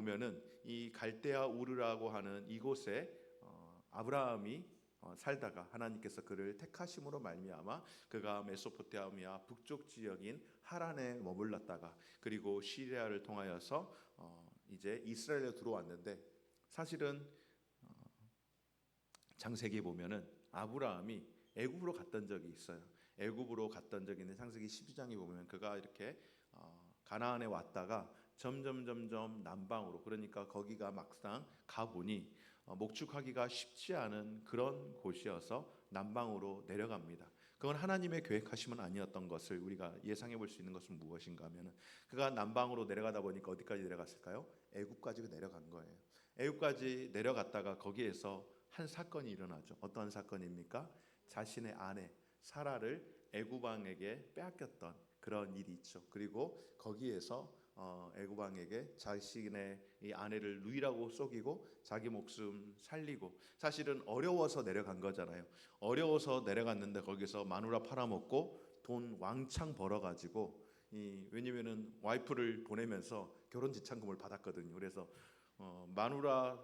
보면은 이 갈대아 우르라고 하는 이곳에 아브라함이 살다가 하나님께서 그를 택하심으로 말미암아 그가 메소포타미아 북쪽 지역인 하란에 머물렀다가 그리고 시리아를 통하여서 이제 이스라엘에 들어왔는데, 사실은 창세기 보면은 아브라함이 애굽으로 갔던 적이 있어요. 애굽으로 갔던 적이 있는 창세기 12장에 보면 그가 이렇게 가나안에 왔다가 점점 남방으로, 그러니까 거기가 막상 가보니 목축하기가 쉽지 않은 그런 곳이어서 남방으로 내려갑니다. 그건 하나님의 계획하심은 아니었던 것을 우리가 예상해 볼 수 있는 것은 무엇인가 하면, 그가 남방으로 내려가다 보니까 어디까지 내려갔을까요? 애굽까지 내려간 거예요. 애굽까지 내려갔다가 거기에서 한 사건이 일어나죠. 어떤 사건입니까? 자신의 아내 사라를 애굽 왕에게 빼앗겼던 그런 일이 있죠. 그리고 거기에서 애굽 왕에게 자신의 이 아내를 누이라고 속이고 자기 목숨 살리고, 사실은 어려워서 내려간 거잖아요. 어려워서 내려갔는데 거기서 마누라 팔아먹고 돈 왕창 벌어가지고, 왜냐면은 와이프를 보내면서 결혼 지참금을 받았거든요. 그래서 마누라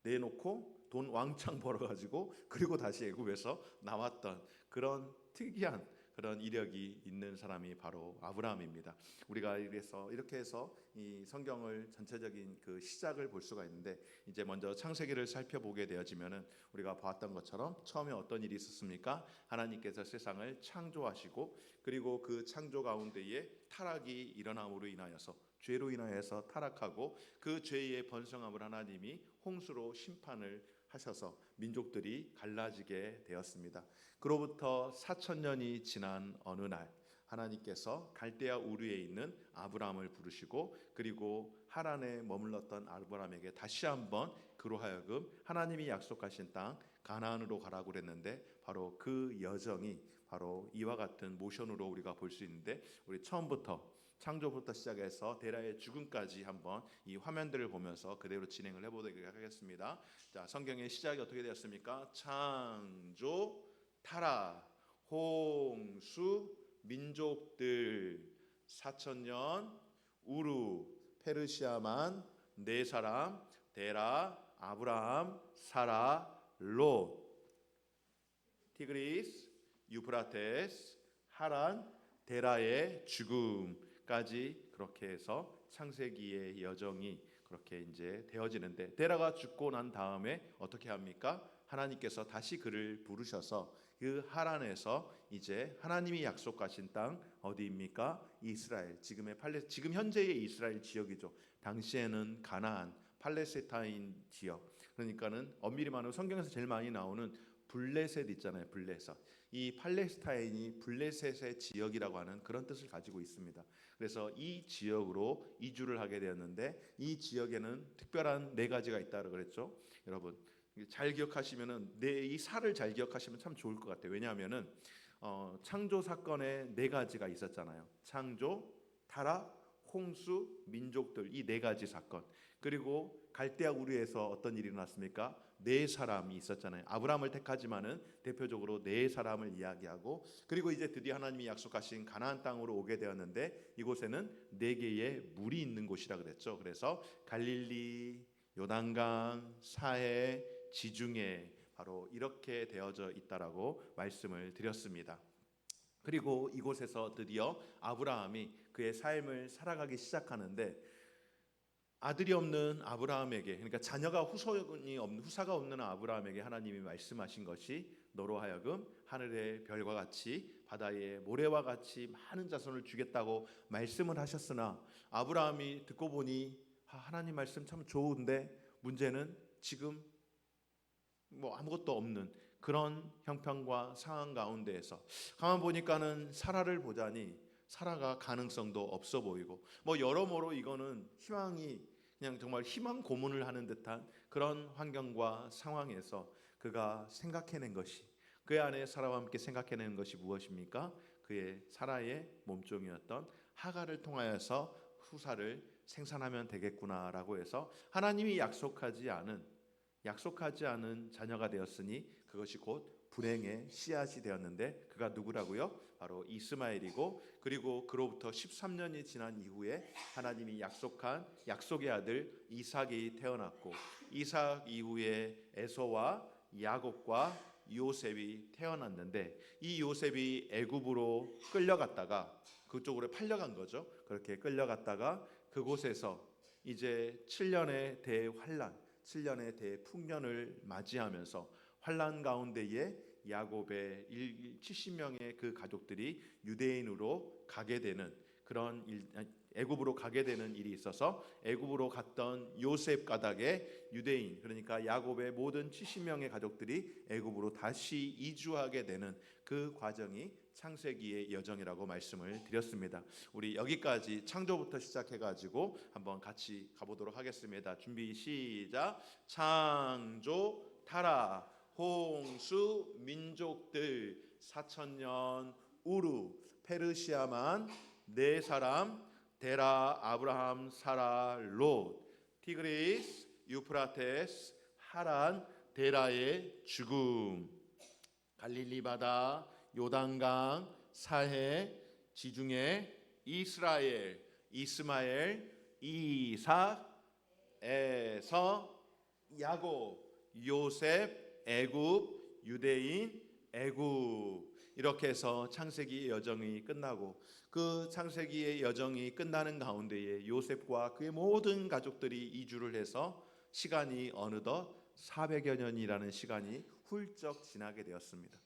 내놓고 돈 왕창 벌어가지고 그리고 다시 애굽에서 나왔던 그런 특이한 그런 이력이 있는 사람이 바로 아브라함입니다. 우리가 이렇게 해서 이 성경을 전체적인 그 시작을 볼 수가 있는데, 이제 먼저 창세기를 살펴보게 되어지면은 우리가 봤던 것처럼 처음에 어떤 일이 있었습니까? 하나님께서 세상을 창조하시고 그리고 그 창조 가운데에 타락이 일어남으로 인하여서, 죄로 인하여서 타락하고 그 죄의 번성함을 하나님이 홍수로 심판을 하셔서 민족들이 갈라지게 되었습니다. 그로부터 4,000년이 지난 어느 날 하나님께서 갈대아 우르에 있는 아브라함을 부르시고 그리고 하란에 머물렀던 아브라함에게 다시 한번 그로 하여금 하나님이 약속하신 땅 가나안으로 가라고 그랬는데, 바로 그 여정이 바로 이와 같은 모션으로 우리가 볼 수 있는데, 우리 처음부터 창조부터 시작해서 데라의 죽음까지 한번 이 화면들을 보면서 그대로 진행을 해보도록 하겠습니다. 자, 성경의 시작이 어떻게 되었습니까? 창조, 타락, 홍수, 민족들, 4,000년, 우루, 페르시아만, 네 사람, 데라, 아브라함, 사라, 롯, 티그리스, 유프라테스, 하란, 데라의 죽음까지, 그렇게 해서 창세기의 여정이 그렇게 이제 되어지는데, 데라가 죽고 난 다음에 어떻게 합니까? 하나님께서 다시 그를 부르셔서 그 하란에서 이제 하나님이 약속하신 땅 어디입니까? 이스라엘, 지금 현재의 이스라엘 지역이죠. 당시에는 가나안, 팔레스타인 지역, 그러니까는 엄밀히 말하면 성경에서 제일 많이 나오는 블레셋 있잖아요. 블레셋. 이 팔레스타인이 블레셋의 지역이라고 하는 그런 뜻을 가지고 있습니다. 그래서 이 지역으로 이주를 하게 되었는데, 이 지역에는 특별한 네 가지가 있다고 그랬죠. 여러분 잘 기억하시면은 이 사를 잘 기억하시면 참 좋을 것 같아요. 왜냐하면은 창조 사건에 네 가지가 있었잖아요. 창조, 타락, 홍수, 민족들, 이 네 가지 사건. 그리고 갈대아 우르에서 어떤 일이 일어났습니까? 네 사람이 있었잖아요. 아브라함을 택하지만은 대표적으로 네 사람을 이야기하고, 그리고 이제 드디어 하나님이 약속하신 가나안 땅으로 오게 되었는데, 이곳에는 네 개의 물이 있는 곳이라 그랬죠. 그래서 갈릴리, 요단강, 사해, 지중해, 바로 이렇게 되어져 있다라고 말씀을 드렸습니다. 그리고 이곳에서 드디어 아브라함이 그의 삶을 살아가기 시작하는데, 아들이 없는 아브라함에게, 그러니까 자녀가 후사가 없는 아브라함에게 하나님이 말씀하신 것이 너로 하여금 하늘의 별과 같이 바다의 모래와 같이 많은 자손을 주겠다고 말씀을 하셨으나, 아브라함이 듣고 보니 하나님 말씀 참 좋은데 문제는 지금 뭐 아무것도 없는 그런 형편과 상황 가운데에서, 가만 보니까는 사라를 보자니 사라가 가능성도 없어 보이고, 뭐 여러모로 이거는 희망이, 그냥 정말 희망 고문을 하는 듯한 그런 환경과 상황에서 그가 생각해낸 것이, 그의 아내 사라와 함께 생각해낸 것이 무엇입니까? 그의 사라의 몸종이었던 하갈을 통하여서 후사를 생산하면 되겠구나라고 해서, 하나님이 약속하지 않은 자녀가 되었으니 그것이 곧 불행의 씨앗이 되었는데 그가 누구라고요? 바로 이스마엘이고, 그리고 그로부터 13년이 지난 이후에 하나님이 약속한 약속의 아들 이삭이 태어났고, 이삭 이후에 에서와 야곱과 요셉이 태어났는데, 이 요셉이 애굽으로 끌려갔다가 그쪽으로 팔려간 거죠. 그렇게 끌려갔다가 그곳에서 이제 7년의 대환란, 7년의 대풍년을 맞이하면서 환란 가운데에 야곱의 70명의 그 가족들이 유대인으로 가게 되는 그런 애굽으로 가게 되는 일이 있어서, 애굽으로 갔던 요셉 가닥의 유대인, 그러니까 야곱의 모든 70명의 가족들이 애굽으로 다시 이주하게 되는 그 과정이 창세기의 여정이라고 말씀을 드렸습니다. 우리 여기까지 창조부터 시작해가지고 한번 같이 가보도록 하겠습니다. 준비 시작. 창조, 타라, 홍수, 민족들, 4천년, 우루, 페르시아만, 네 사람, 데라, 아브라함, 사라, 롯, 티그리스, 유프라테스, 하란, 데라의 죽음, 갈릴리 바다, 요단강, 사해, 지중해, 이스라엘, 이스마엘, 이삭, 에서, 야곱, 요셉, 애굽, 유대인, 애굽. 이렇게 해서 창세기의 여정이 끝나고, 그 창세기의 여정이 끝나는 가운데에 요셉과 그의 모든 가족들이 이주를 해서 시간이 어느덧 400여 년이라는 시간이 훌쩍 지나게 되었습니다.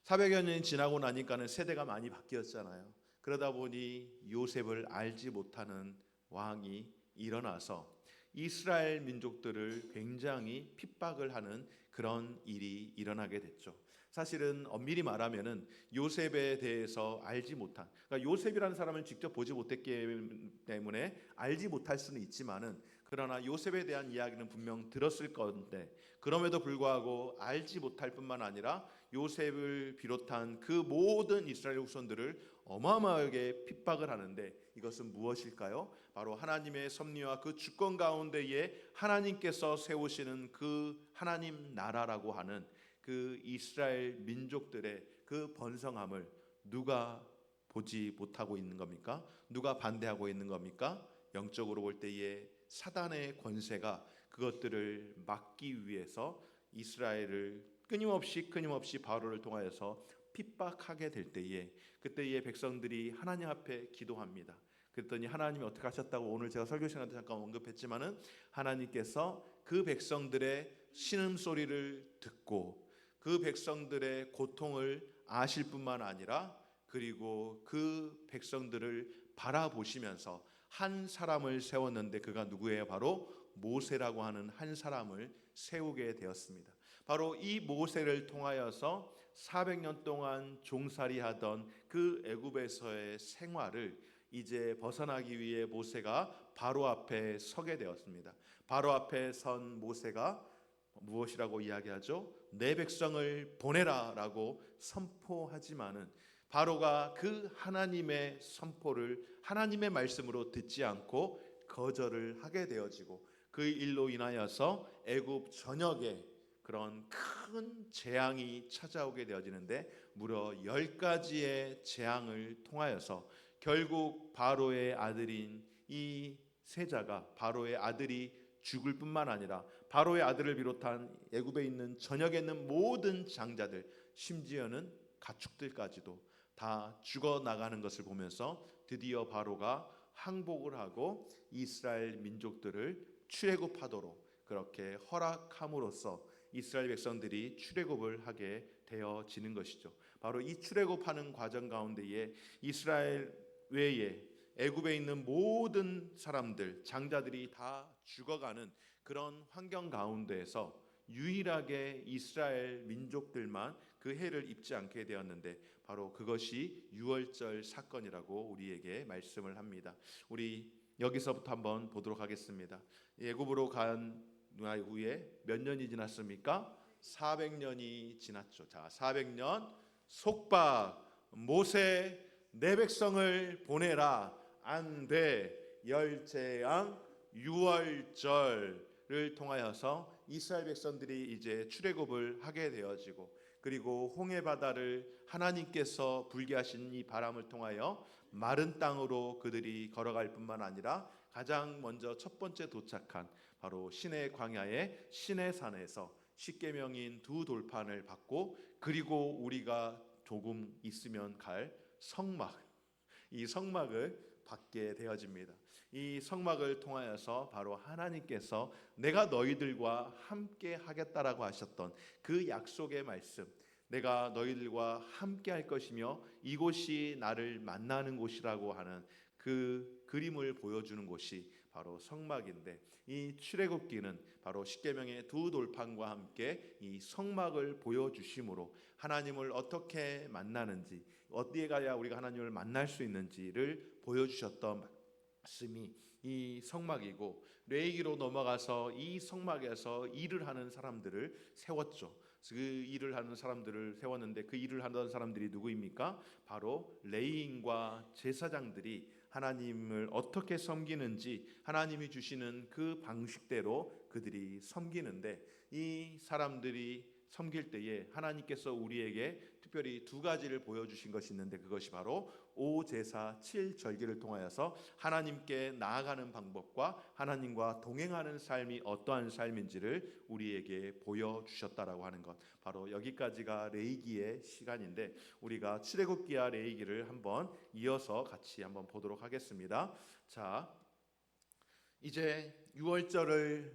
400여 년이 지나고 나니까는 세대가 많이 바뀌었잖아요. 그러다 보니 요셉을 알지 못하는 왕이 일어나서 이스라엘 민족들을 굉장히 핍박을 하는 그런 일이 일어나게 됐죠. 사실은 엄밀히 말하면은 요셉에 대해서 알지 못한, 그러니까 요셉이라는 사람을 직접 보지 못했기 때문에 알지 못할 수는 있지만은, 그러나 요셉에 대한 이야기는 분명 들었을 건데, 그럼에도 불구하고 알지 못할 뿐만 아니라 요셉을 비롯한 그 모든 이스라엘 후손들을 어마어마하게 핍박을 하는데, 이것은 무엇일까요? 바로 하나님의 섭리와 그 주권 가운데에 하나님께서 세우시는 그 하나님 나라라고 하는 그 이스라엘 민족들의 그 번성함을 누가 보지 못하고 있는 겁니까? 누가 반대하고 있는 겁니까? 영적으로 볼 때에 사단의 권세가 그것들을 막기 위해서 이스라엘을 끊임없이 바로를 통하여서 핍박하게 될 때에, 그때의 백성들이 하나님 앞에 기도합니다. 그랬더니 하나님이 어떻게 하셨다고 오늘 제가 설교 시간에 잠깐 언급했지만은, 하나님께서 그 백성들의 신음소리를 듣고 그 백성들의 고통을 아실 뿐만 아니라, 그리고 그 백성들을 바라보시면서 한 사람을 세웠는데, 그가 누구예요? 바로 모세라고 하는 한 사람을 세우게 되었습니다. 바로 이 모세를 통하여서 400년 동안 종살이하던 그 애굽에서의 생활을 이제 벗어나기 위해 모세가 바로 앞에 서게 되었습니다. 바로 앞에 선 모세가 무엇이라고 이야기하죠? 내 백성을 보내라라고 선포하지만은, 바로가 그 하나님의 선포를 하나님의 말씀으로 듣지 않고 거절을 하게 되어지고, 그 일로 인하여서 애굽 전역에 그런 큰 재앙이 찾아오게 되어지는데, 무려 10가지의 재앙을 통하여서 결국 바로의 아들인 이 세자가, 바로의 아들이 죽을 뿐만 아니라 바로의 아들을 비롯한 애굽에 있는 전역에 있는 모든 장자들, 심지어는 가축들까지도 다 죽어나가는 것을 보면서 드디어 바로가 항복을 하고 이스라엘 민족들을 출애굽하도록 그렇게 허락함으로써 이스라엘 백성들이 출애굽을 하게 되어지는 것이죠. 바로 이 출애굽하는 과정 가운데에 이스라엘 외에 애굽에 있는 모든 사람들, 장자들이 다 죽어가는 그런 환경 가운데에서 유일하게 이스라엘 민족들만 그 해를 입지 않게 되었는데, 바로 그것이 유월절 사건이라고 우리에게 말씀을 합니다. 우리 여기서부터 한번 보도록 하겠습니다. 애굽으로 간 후에 몇 년이 지났습니까? 400년이 지났죠. 자, 400년 속박, 모세 내 백성을 보내라. 안 돼. 열재앙 유월절을 통하여서 이스라엘 백성들이 이제 출애굽을 하게 되어지고, 그리고 홍해 바다를 하나님께서 불게 하신 이 바람을 통하여 마른 땅으로 그들이 걸어갈 뿐만 아니라 가장 먼저 첫 번째 도착한 바로 시내 광야의 시내산에서 십계명인 두 돌판을 받고, 그리고 우리가 조금 있으면 갈 성막, 이 성막을 받게 되어집니다. 이 성막을 통하여서 바로 하나님께서 내가 너희들과 함께 하겠다라고 하셨던 그 약속의 말씀, 내가 너희들과 함께 할 것이며 이곳이 나를 만나는 곳이라고 하는 그 그림을 보여주는 곳이 바로 성막인데, 이 출애굽기는 바로 십계명의 두 돌판과 함께 이 성막을 보여주심으로 하나님을 어떻게 만나는지, 어디에 가야 우리가 하나님을 만날 수 있는지를 보여주셨던 말씀이 이 성막이고, 레위기로 넘어가서 이 성막에서 일을 하는 사람들을 세웠죠. 그 일을 하는 사람들을 세웠는데 그 일을 하던 사람들이 누구입니까? 바로 레위인과 제사장들이 하나님을 어떻게 섬기는지 하나님이 주시는 그 방식대로 그들이 섬기는데, 이 사람들이 섬길 때에 하나님께서 우리에게 특별히 두 가지를 보여주신 것이 있는데, 그것이 바로 오제사 7절기를 통하여서 하나님께 나아가는 방법과 하나님과 동행하는 삶이 어떠한 삶인지를 우리에게 보여주셨다라고 하는 것, 바로 여기까지가 레위기의 시간인데, 우리가 출애굽기와 레위기를 한번 이어서 같이 한번 보도록 하겠습니다. 자, 이제 6월절을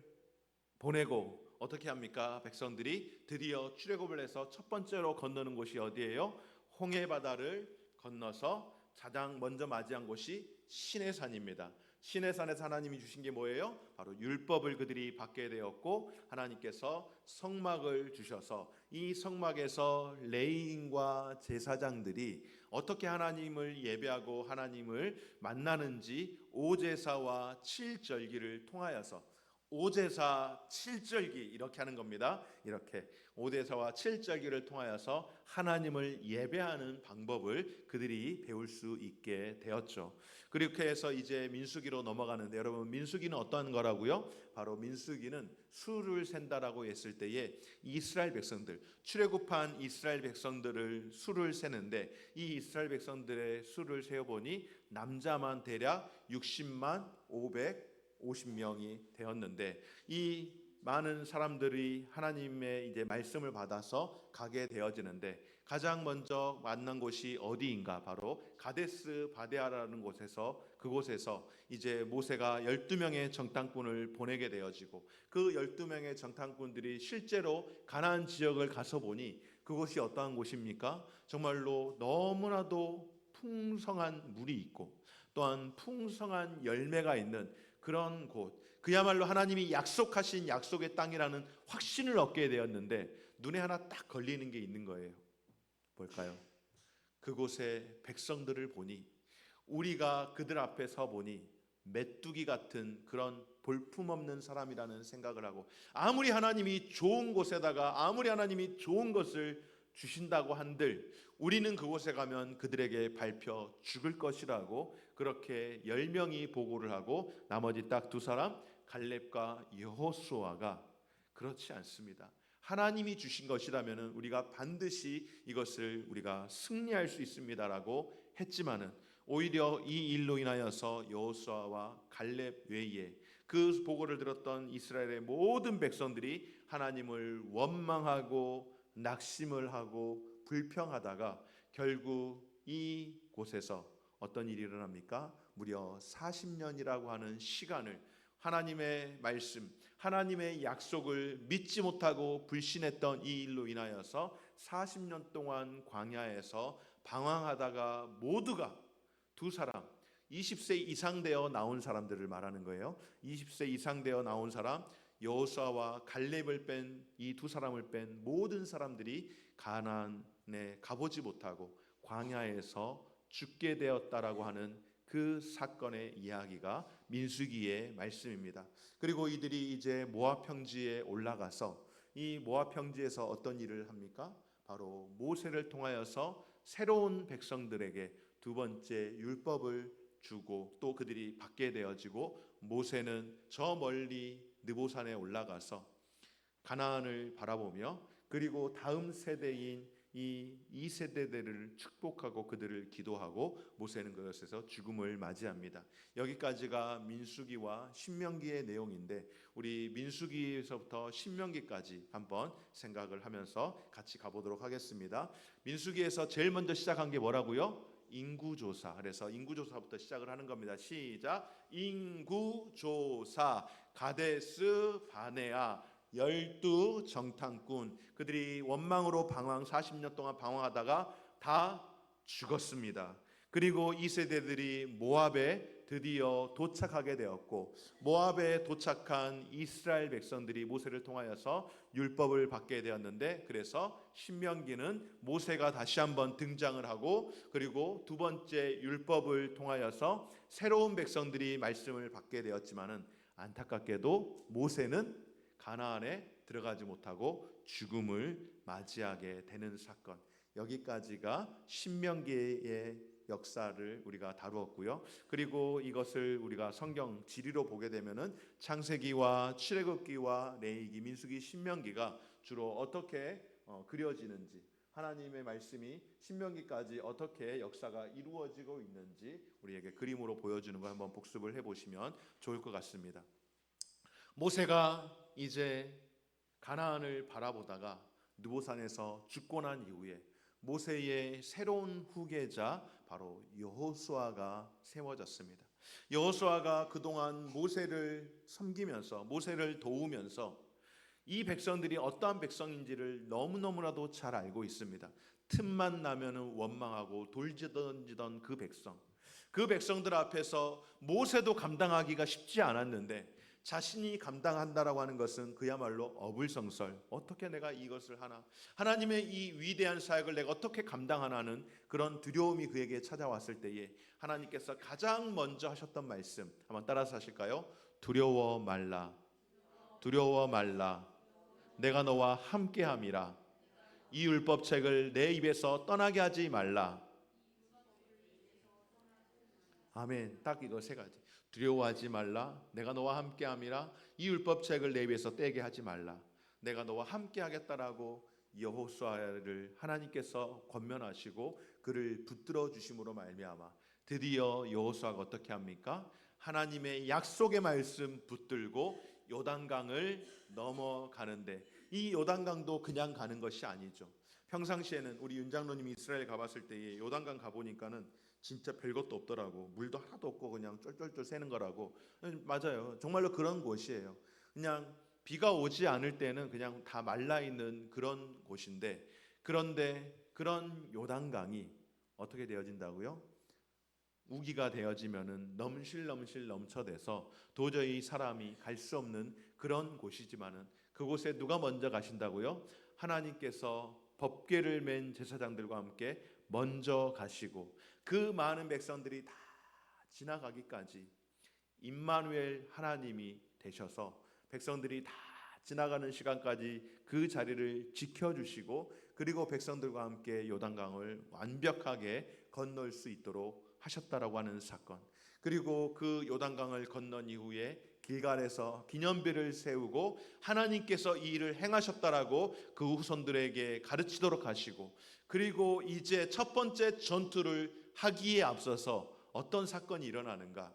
보내고 어떻게 합니까? 백성들이 드디어 출애굽을 해서 첫 번째로 건너는 곳이 어디예요? 홍해 바다를 건너서 가장 먼저 맞이한 곳이 시내산입니다. 시내산에서 하나님이 주신 게 뭐예요? 바로 율법을 그들이 받게 되었고, 하나님께서 성막을 주셔서 이 성막에서 레위인과 제사장들이 어떻게 하나님을 예배하고 하나님을 만나는지 오제사와 칠절기를 통하여서, 오제사 7절기 이렇게 하는 겁니다. 이렇게 오제사와 7절기를 통하여서 하나님을 예배하는 방법을 그들이 배울 수 있게 되었죠. 그렇게 해서 이제 민수기로 넘어가는데, 여러분 민수기는 어떤 거라고요? 바로 민수기는 수를 센다라고 했을 때에 이스라엘 백성들, 출애굽한 이스라엘 백성들을 수를 세는데, 이 이스라엘 백성들의 수를 세어보니 남자만 대략 60만 550명이 되었는데, 이 많은 사람들이 하나님의 이제 말씀을 받아서 가게 되어지는데, 가장 먼저 만난 곳이 어디인가? 바로 가데스 바데아라는 곳에서, 그곳에서 이제 모세가 12명의 정탐꾼을 보내게 되어지고, 그 12명의 정탐꾼들이 실제로 가나안 지역을 가서 보니 그곳이 어떠한 곳입니까? 정말로 너무나도 풍성한 물이 있고 또한 풍성한 열매가 있는 그런 곳, 그야말로 하나님이 약속하신 약속의 땅이라는 확신을 얻게 되었는데, 눈에 하나 딱 걸리는 게 있는 거예요. 뭘까요? 그곳의 백성들을 보니, 우리가 그들 앞에 서 보니 메뚜기 같은 그런 볼품없는 사람이라는 생각을 하고, 아무리 하나님이 좋은 곳에다가 아무리 하나님이 좋은 것을 주신다고 한들 우리는 그곳에 가면 그들에게 밟혀 죽을 것이라고, 그렇게 10명이 보고를 하고 나머지 딱 두 사람, 갈렙과 여호수아가 그렇지 않습니다. 하나님이 주신 것이라면 우리가 반드시 이것을 우리가 승리할 수 있습니다라고 했지만은, 오히려 이 일로 인하여서 여호수아와 갈렙 외에 그 보고를 들었던 이스라엘의 모든 백성들이 하나님을 원망하고 낙심을 하고 불평하다가 결국 이 곳에서 어떤 일이 일어납니까? 무려 40년이라고 하는 시간을 하나님의 말씀, 하나님의 약속을 믿지 못하고 불신했던 이 일로 인하여서 40년 동안 광야에서 방황하다가 모두가, 두 사람, 20세 이상 되어 나온 사람들을 말하는 거예요. 20세 이상 되어 나온 사람, 여호수아와 갈렙을 뺀 이 두 사람을 뺀 모든 사람들이 가나안에 가보지 못하고 광야에서 죽게 되었다라고 하는 그 사건의 이야기가 민수기의 말씀입니다. 그리고 이들이 이제 모압 평지에 올라가서 이 모압 평지에서 어떤 일을 합니까? 바로 모세를 통하여서 새로운 백성들에게 두 번째 율법을 주고 또 그들이 받게 되어지고, 모세는 저 멀리 느보산에 올라가서 가나안을 바라보며 그리고 다음 세대인 이 세대들을 축복하고 그들을 기도하고 모세는 그것에서 죽음을 맞이합니다. 여기까지가 민수기와 신명기의 내용인데 우리 민수기에서부터 신명기까지 한번 생각을 하면서 같이 가보도록 하겠습니다. 민수기에서 제일 먼저 시작한 게 뭐라고요? 인구조사. 그래서 인구조사부터 시작을 하는 겁니다. 시작. 인구조사. 가데스 바네아 12 정탐꾼, 그들이 원망으로 40년 동안 방황하다가 다 죽었습니다. 그리고 이 세대들이 모압에 드디어 도착하게 되었고, 모압에 도착한 이스라엘 백성들이 모세를 통하여서 율법을 받게 되었는데, 그래서 신명기는 모세가 다시 한번 등장을 하고, 그리고 두 번째 율법을 통하여서 새로운 백성들이 말씀을 받게 되었지만은 안타깝게도 모세는 가나안에 들어가지 못하고 죽음을 맞이하게 되는 사건, 여기까지가 신명기의 역사를 우리가 다루었고요. 그리고 이것을 우리가 성경 지리로 보게 되면은 창세기와 출애굽기와 레위기, 민수기, 신명기가 주로 어떻게 그려지는지, 하나님의 말씀이 신명기까지 어떻게 역사가 이루어지고 있는지 우리에게 그림으로 보여주는 걸 한번 복습을 해보시면 좋을 것 같습니다. 모세가 이제 가나안을 바라보다가 느보산에서 죽고 난 이후에 모세의 새로운 후계자 바로 여호수아가 세워졌습니다. 여호수아가 그동안 모세를 섬기면서 모세를 도우면서 이 백성들이 어떠한 백성인지를 너무너무나도 잘 알고 있습니다. 틈만 나면은 원망하고 돌던지던 그 백성, 그 백성들 앞에서 모세도 감당하기가 쉽지 않았는데 자신이 감당한다라고 하는 것은 그야말로 어불성설, 어떻게 내가 이것을 하나, 하나님의 이 위대한 사역을 내가 어떻게 감당하나는 그런 두려움이 그에게 찾아왔을 때에 하나님께서 가장 먼저 하셨던 말씀 한번 따라서 하실까요? 두려워 말라, 두려워 말라, 내가 너와 함께함이라. 이 율법책을 내 입에서 떠나게 하지 말라. 아멘. 딱 이거 세 가지. 두려워하지 말라, 내가 너와 함께함이라, 이 율법책을 내 입에서 떼게 하지 말라. 내가 너와 함께하겠다라고 여호수아를 하나님께서 권면하시고 그를 붙들어 주심으로 말미암아 드디어 여호수아가 어떻게 합니까? 하나님의 약속의 말씀 붙들고 요단강을 넘어가는데, 이 요단강도 그냥 가는 것이 아니죠. 평상시에는 우리 윤 장로님이 이스라엘 가봤을 때에 요단강 가보니까는 진짜 별것도 없더라고. 물도 하나도 없고 그냥 쫄쫄쫄 새는 거라고. 맞아요. 정말로 그런 곳이에요. 그냥 비가 오지 않을 때는 그냥 다 말라 있는 그런 곳인데, 그런데 그런 요단강이 어떻게 되어진다고요? 우기가 되어지면은 넘실넘실 넘쳐대서 도저히 사람이 갈 수 없는 그런 곳이지만은 그곳에 누가 먼저 가신다고요? 하나님께서 법궤를 맨 제사장들과 함께 먼저 가시고 그 많은 백성들이 다 지나가기까지 임마누엘 하나님이 되셔서 백성들이 다 지나가는 시간까지 그 자리를 지켜주시고, 그리고 백성들과 함께 요단강을 완벽하게 건널 수 있도록 하셨다라고 하는 사건. 그리고 그 요단강을 건넌 이후에 길갈에서 기념비를 세우고 하나님께서 이 일을 행하셨다라고 그 후손들에게 가르치도록 하시고, 그리고 이제 첫 번째 전투를 하기에 앞서서 어떤 사건이 일어나는가?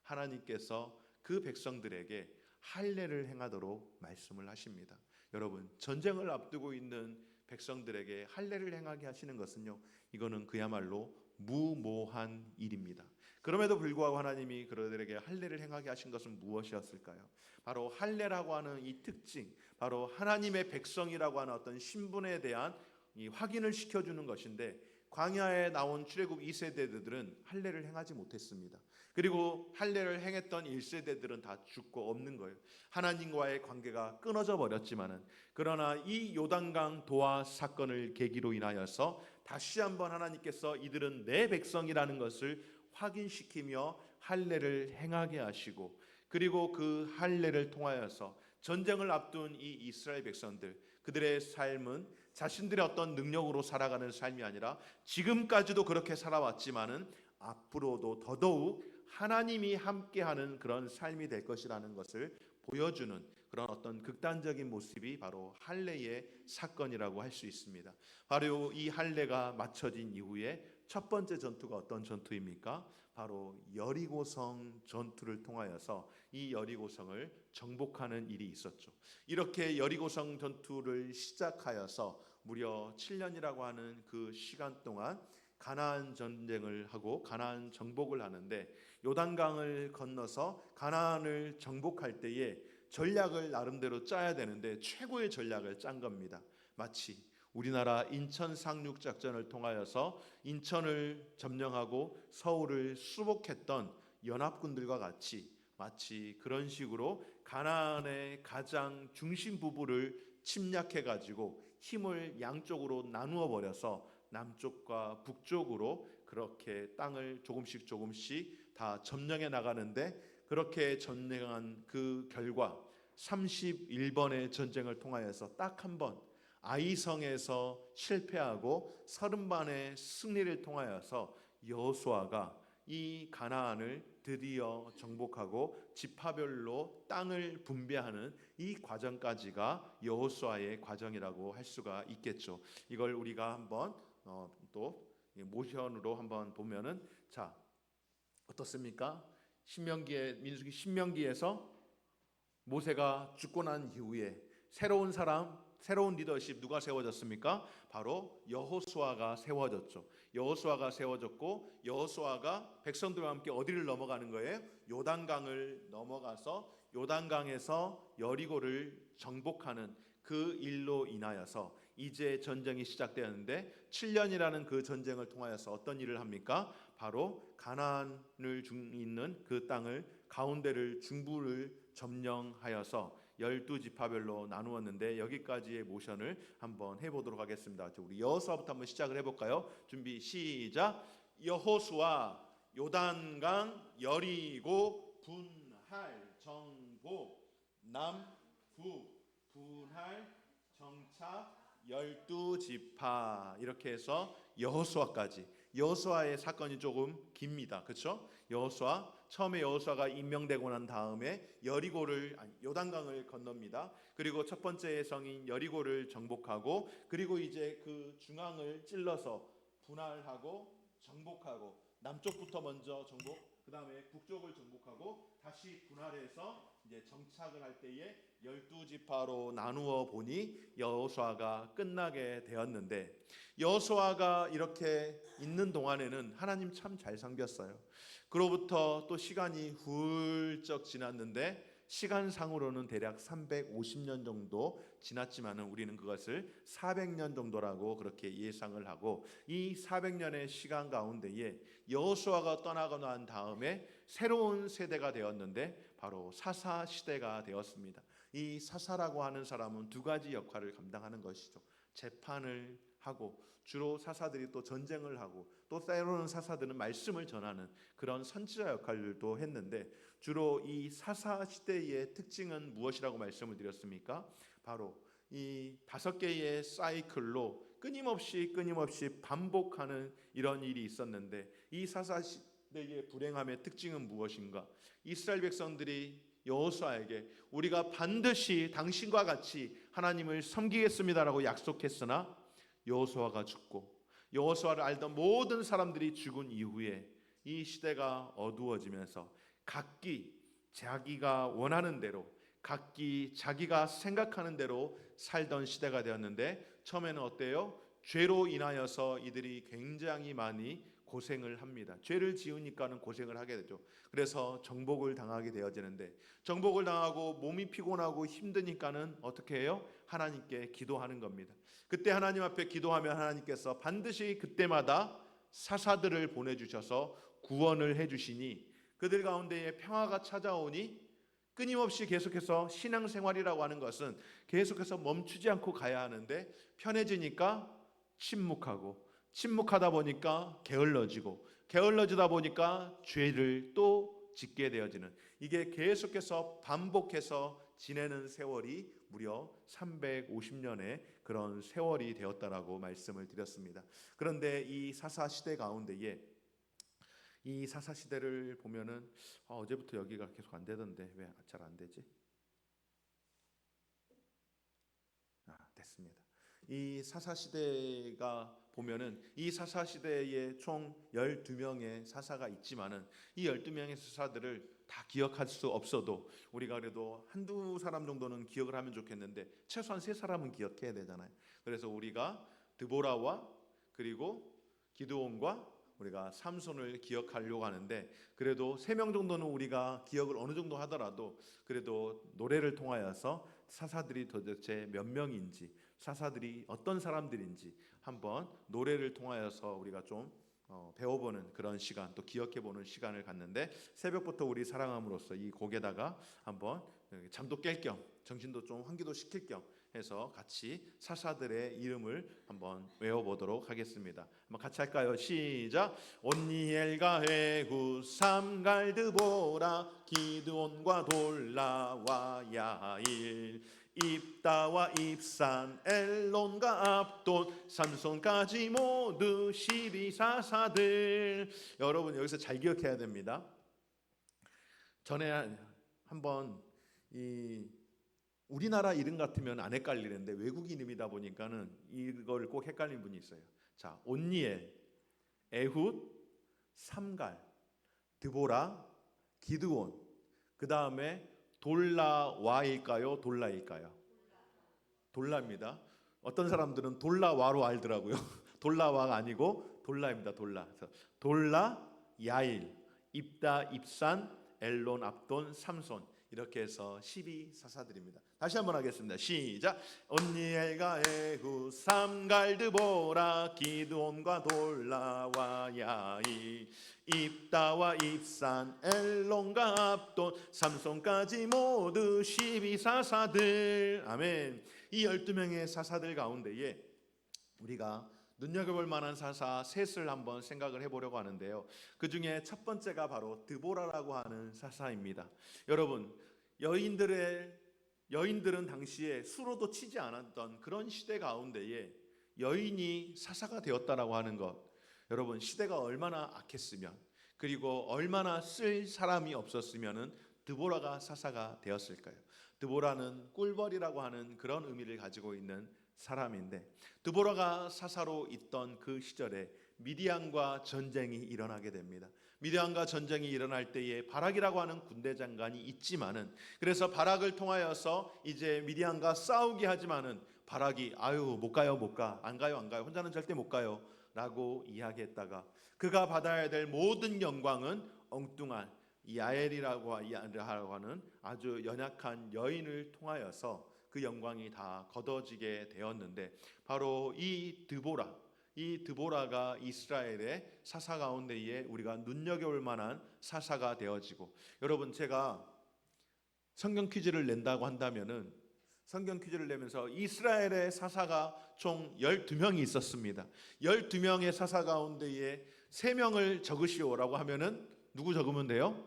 하나님께서 그 백성들에게 할례를 행하도록 말씀을 하십니다. 여러분, 전쟁을 앞두고 있는 백성들에게 할례를 행하게 하시는 것은요, 이거는 그야말로 무모한 일입니다. 그럼에도 불구하고 하나님이 그들에게 할례를 행하게 하신 것은 무엇이었을까요? 바로 할례라고 하는 이 특징, 바로 하나님의 백성이라고 하는 어떤 신분에 대한 이 확인을 시켜주는 것인데, 광야에 나온 출애굽 2세대들은 할례를 행하지 못했습니다. 그리고 할례를 행했던 1세대들은 다 죽고 없는 거예요. 하나님과의 관계가 끊어져 버렸지만은, 그러나 이 요단강 도하 사건을 계기로 인하여서 다시 한번 하나님께서 이들은 내 백성이라는 것을 확인시키며 할례를 행하게 하시고, 그리고 그 할례를 통하여서 전쟁을 앞둔 이 이스라엘 백성들, 그들의 삶은 자신들의 어떤 능력으로 살아가는 삶이 아니라 지금까지도 그렇게 살아왔지만은 앞으로도 더더욱 하나님이 함께하는 그런 삶이 될 것이라는 것을 보여주는 그런 어떤 극단적인 모습이 바로 할례의 사건이라고 할 수 있습니다. 바로 이 할례가 마쳐진 이후에 첫 번째 전투가 어떤 전투입니까? 바로 여리고성 전투를 통하여서 이 여리고성을 정복하는 일이 있었죠. 이렇게 여리고성 전투를 시작하여서 무려 7년이라고 하는 그 시간 동안 가나안 전쟁을 하고 가나안 정복을 하는데, 요단강을 건너서 가나안을 정복할 때에 전략을 나름대로 짜야 되는데 최고의 전략을 짠 겁니다. 마치 우리나라 인천 상륙 작전을 통하여서 인천을 점령하고 서울을 수복했던 연합군들과 같이, 마치 그런 식으로 가나안의 가장 중심 부부를 침략해 가지고 힘을 양쪽으로 나누어 버려서 남쪽과 북쪽으로 그렇게 땅을 조금씩 다 점령해 나가는데, 그렇게 점령한 그 결과 31번의 전쟁을 통하여서 딱 한 번 아이성에서 실패하고 30번의 승리를 통하여서 여호수아가 이 가나안을 드디어 정복하고 지파별로 땅을 분배하는 이 과정까지가 여호수아의 과정이라고 할 수가 있겠죠. 이걸 우리가 한번 또 모션으로 한번 보면은, 자, 어떻습니까? 민수기 신명기에서 모세가 죽고 난 이후에 새로운 리더십 누가 세워졌습니까? 바로 여호수아가 세워졌죠. 여호수아가 세워졌고, 여호수아가 백성들과 함께 어디를 넘어가는 거예요? 요단강을 넘어가서 요단강에서 여리고를 정복하는 그 일로 인하여서 이제 전쟁이 시작되었는데, 7년이라는 그 전쟁을 통하여서 어떤 일을 합니까? 바로 가나안을 있는 그 땅을 가운데를 중부를 점령하여서 12지파별로 나누었는데, 여기까지의 모션을 한번 해보도록 하겠습니다. 우리 여호수아부터 한번 시작을 해볼까요? 준비 시작. 여호수아 요단강 여리고 분할 정복 남북 분할 정착 12지파, 이렇게 해서 여호수아까지. 여호수아의 사건이 조금 깁니다. 그렇죠? 처음에 여호수아가 임명되고 난 다음에 요단강을 건넙니다. 그리고 첫 번째 성인 여리고를 정복하고, 그리고 이제 그 중앙을 찔러서 분할하고 정복하고, 남쪽부터 먼저 정복, 그 다음에 북쪽을 정복하고 다시 분할해서 이제 정착을 할 때에 12지파로 나누어 보니 여호수아가 끝나게 되었는데, 여호수아가 이렇게 있는 동안에는 하나님 참 잘 섬겼어요. 그로부터 또 시간이 훌쩍 지났는데, 시간상으로는 대략 350년 정도 지났지만은 우리는 그것을 400년 정도라고 그렇게 예상을 하고, 이 400년의 시간 가운데에 여호수아가 떠나고 난 다음에 새로운 세대가 되었는데 바로 사사 시대가 되었습니다. 이 사사라고 하는 사람은 두 가지 역할을 감당하는 것이죠. 재판을 하고, 주로 사사들이 또 전쟁을 하고, 또 때로는 사사들은 말씀을 전하는 그런 선지자 역할들도 했는데, 주로 이 사사 시대의 특징은 무엇이라고 말씀을 드렸습니까? 바로 이 5개의 사이클로 끊임없이 반복하는 이런 일이 있었는데, 이 사사 시대의 불행함의 특징은 무엇인가? 이스라엘 백성들이 여호수아에게 우리가 반드시 당신과 같이 하나님을 섬기겠습니다라고 약속했으나, 여호수아가 죽고 여호수아를 알던 모든 사람들이 죽은 이후에 이 시대가 어두워지면서 각기 자기가 원하는 대로, 각기 자기가 생각하는 대로 살던 시대가 되었는데, 처음에는 어때요? 죄로 인하여서 이들이 굉장히 많이 고생을 합니다. 죄를 지으니까는 고생을 하게 되죠. 그래서 정복을 당하게 되어지는데, 정복을 당하고 몸이 피곤하고 힘드니까는 어떻게 해요? 하나님께 기도하는 겁니다. 그때 하나님 앞에 기도하면 하나님께서 반드시 그때마다 사사들을 보내주셔서 구원을 해주시니, 그들 가운데에 평화가 찾아오니, 끊임없이 계속해서 신앙생활이라고 하는 것은 계속해서 멈추지 않고 가야 하는데, 편해지니까 침묵하다 보니까 게을러지다 보니까 죄를 또 짓게 되어지는, 이게 계속해서 반복해서 지내는 세월이 무려 350년의 그런 세월이 되었다라고 말씀을 드렸습니다. 그런데 이 사사 시대 가운데에, 이 사사 시대를 보면은 어제부터 여기가 계속 안 되던데 왜 잘 안 되지? 했습니다. 이 사사시대가 보면은 이 사사시대에 총 12명의 사사가 있지만은 이 12명의 사사들을 다 기억할 수 없어도 우리가 그래도 한두 사람 정도는 기억을 하면 좋겠는데 최소한 세 사람은 기억해야 되잖아요. 그래서 우리가 드보라와 그리고 기드온과 우리가 삼손을 기억하려고 하는데, 그래도 3명 정도는 우리가 기억을 어느 정도 하더라도 그래도 노래를 통하여서 사사들이 도대체 몇 명인지, 사사들이 어떤 사람들인지 한번 노래를 통하여서 우리가 좀 배워보는 그런 시간, 또 기억해보는 시간을 갖는데, 새벽부터 우리 사랑함으로써 이 곡에다가 한번 잠도 깰 겸 정신도 좀 환기도 시킬 겸 해서 같이 사사들의 이름을 한번 외워보도록 하겠습니다. 한번 같이 할까요? 시작. 온니엘과 에훗 삼갈 드보라 기드온과 돌라와 야일 입다와 입산 엘론과 압돈 삼손까지 모두 12사사들. 여러분 여기서 잘 기억해야 됩니다. 전에 한번 우리나라 이름 같으면 안 헷갈리는데 외국 이름이다 보니까는 이걸 꼭 헷갈리는 분이 있어요. 자, 온니엘, 에훗, 삼갈, 드보라, 기드온, 그 다음에 돌라와일까요? 돌라일까요? 돌라입니다. 어떤 사람들은 돌라와로 알더라고요. 돌라와가 아니고 돌라입니다. 돌라. 돌라, 야일, 입다, 입산, 엘론, 압돈, 삼손, 이렇게 해서 12사사들입니다. 다시 한번 하겠습니다. 시작. 온니엘과 에훗 삼갈 드보라 기드온과 돌라와 야일 입다와 입산 엘론과 압돈 삼손까지 모두 12사사들. 아멘. 이 12명의 사사들 가운데에 우리가 눈여겨볼 만한 사사 셋을 한번 생각을 해보려고 하는데요. 그 중에 첫 번째가 바로 드보라라고 하는 사사입니다. 여러분, 여인들은 당시에 수로도 치지 않았던 그런 시대 가운데에 여인이 사사가 되었다라고 하는 것, 여러분 시대가 얼마나 악했으면, 그리고 얼마나 쓸 사람이 없었으면은 드보라가 사사가 되었을까요? 드보라는 꿀벌이라고 하는 그런 의미를 가지고 있는 사람인데, 드보라가 사사로 있던 그 시절에 미디안과 전쟁이 일어나게 됩니다. 미디안과 전쟁이 일어날 때에 바락이라고 하는 군대 장관이 있지만은, 그래서 바락을 통하여서 이제 미디안과 싸우게 하지만은 바락이 못 가요, 못 가, 안 가요, 안 가요, 혼자는 절대 못 가요 라고 이야기했다가 그가 받아야 될 모든 영광은 엉뚱한 야엘이라고 하는 아주 연약한 여인을 통하여서 그 영광이 다 거둬지게 되었는데, 바로 이 드보라가 이스라엘의 사사 가운데에 우리가 눈여겨볼 만한 사사가 되어지고, 여러분 제가 성경 퀴즈를 낸다고 한다면은 성경 퀴즈를 내면서 이스라엘의 사사가 총 12명이 있었습니다. 12명의 사사 가운데에 3명을 적으시오라고 하면은 누구 적으면 돼요?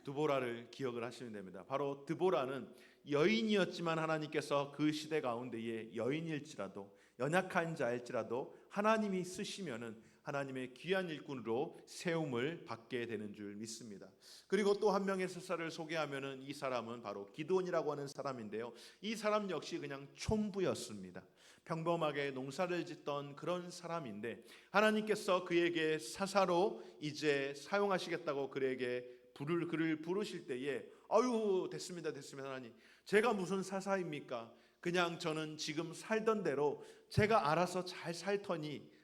드보라를 기억을 하시면 됩니다. 바로 드보라는 여인이었지만 하나님께서 그 시대 가운데에 여인일지라도 연약한 자일지라도 하나님이 쓰시면은 하나님의 귀한 일꾼으로 세움을 받게 되는 줄 믿습니다. 그리고 또 한 명의 사사를 소개하면은 이 사람은 바로 기드온이라고 하는 사람인데요. 이 사람 역시 그냥 촌부였습니다. 평범하게 농사를 짓던 그런 사람인데 하나님께서 그에게 사사로 이제 사용하시겠다고 그를 부르실 때에 됐습니다 하나님, 제가 무슨 사사입니까? 그냥 저는 지금 살던 대로 제가 알아서 잘 살 터니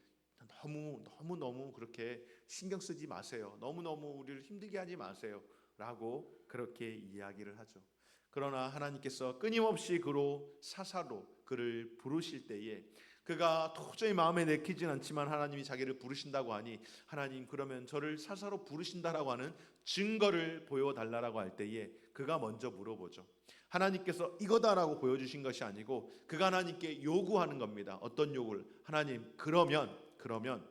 너무 그렇게 신경 쓰지 마세요. 너무너무 우리를 힘들게 하지 마세요 라고 그렇게 이야기를 하죠. 그러나 하나님께서 끊임없이 사사로 그를 부르실 때에 그가 도저히 마음에 내키진 않지만 하나님이 자기를 부르신다고 하니, 하나님 그러면 저를 사사로 부르신다라고 하는 증거를 보여달라고 할 때에 그가 먼저 물어보죠. 하나님께서 이거다라고 보여주신 것이 아니고 그가 하나님께 요구하는 겁니다. 어떤 요구를? 하나님 그러면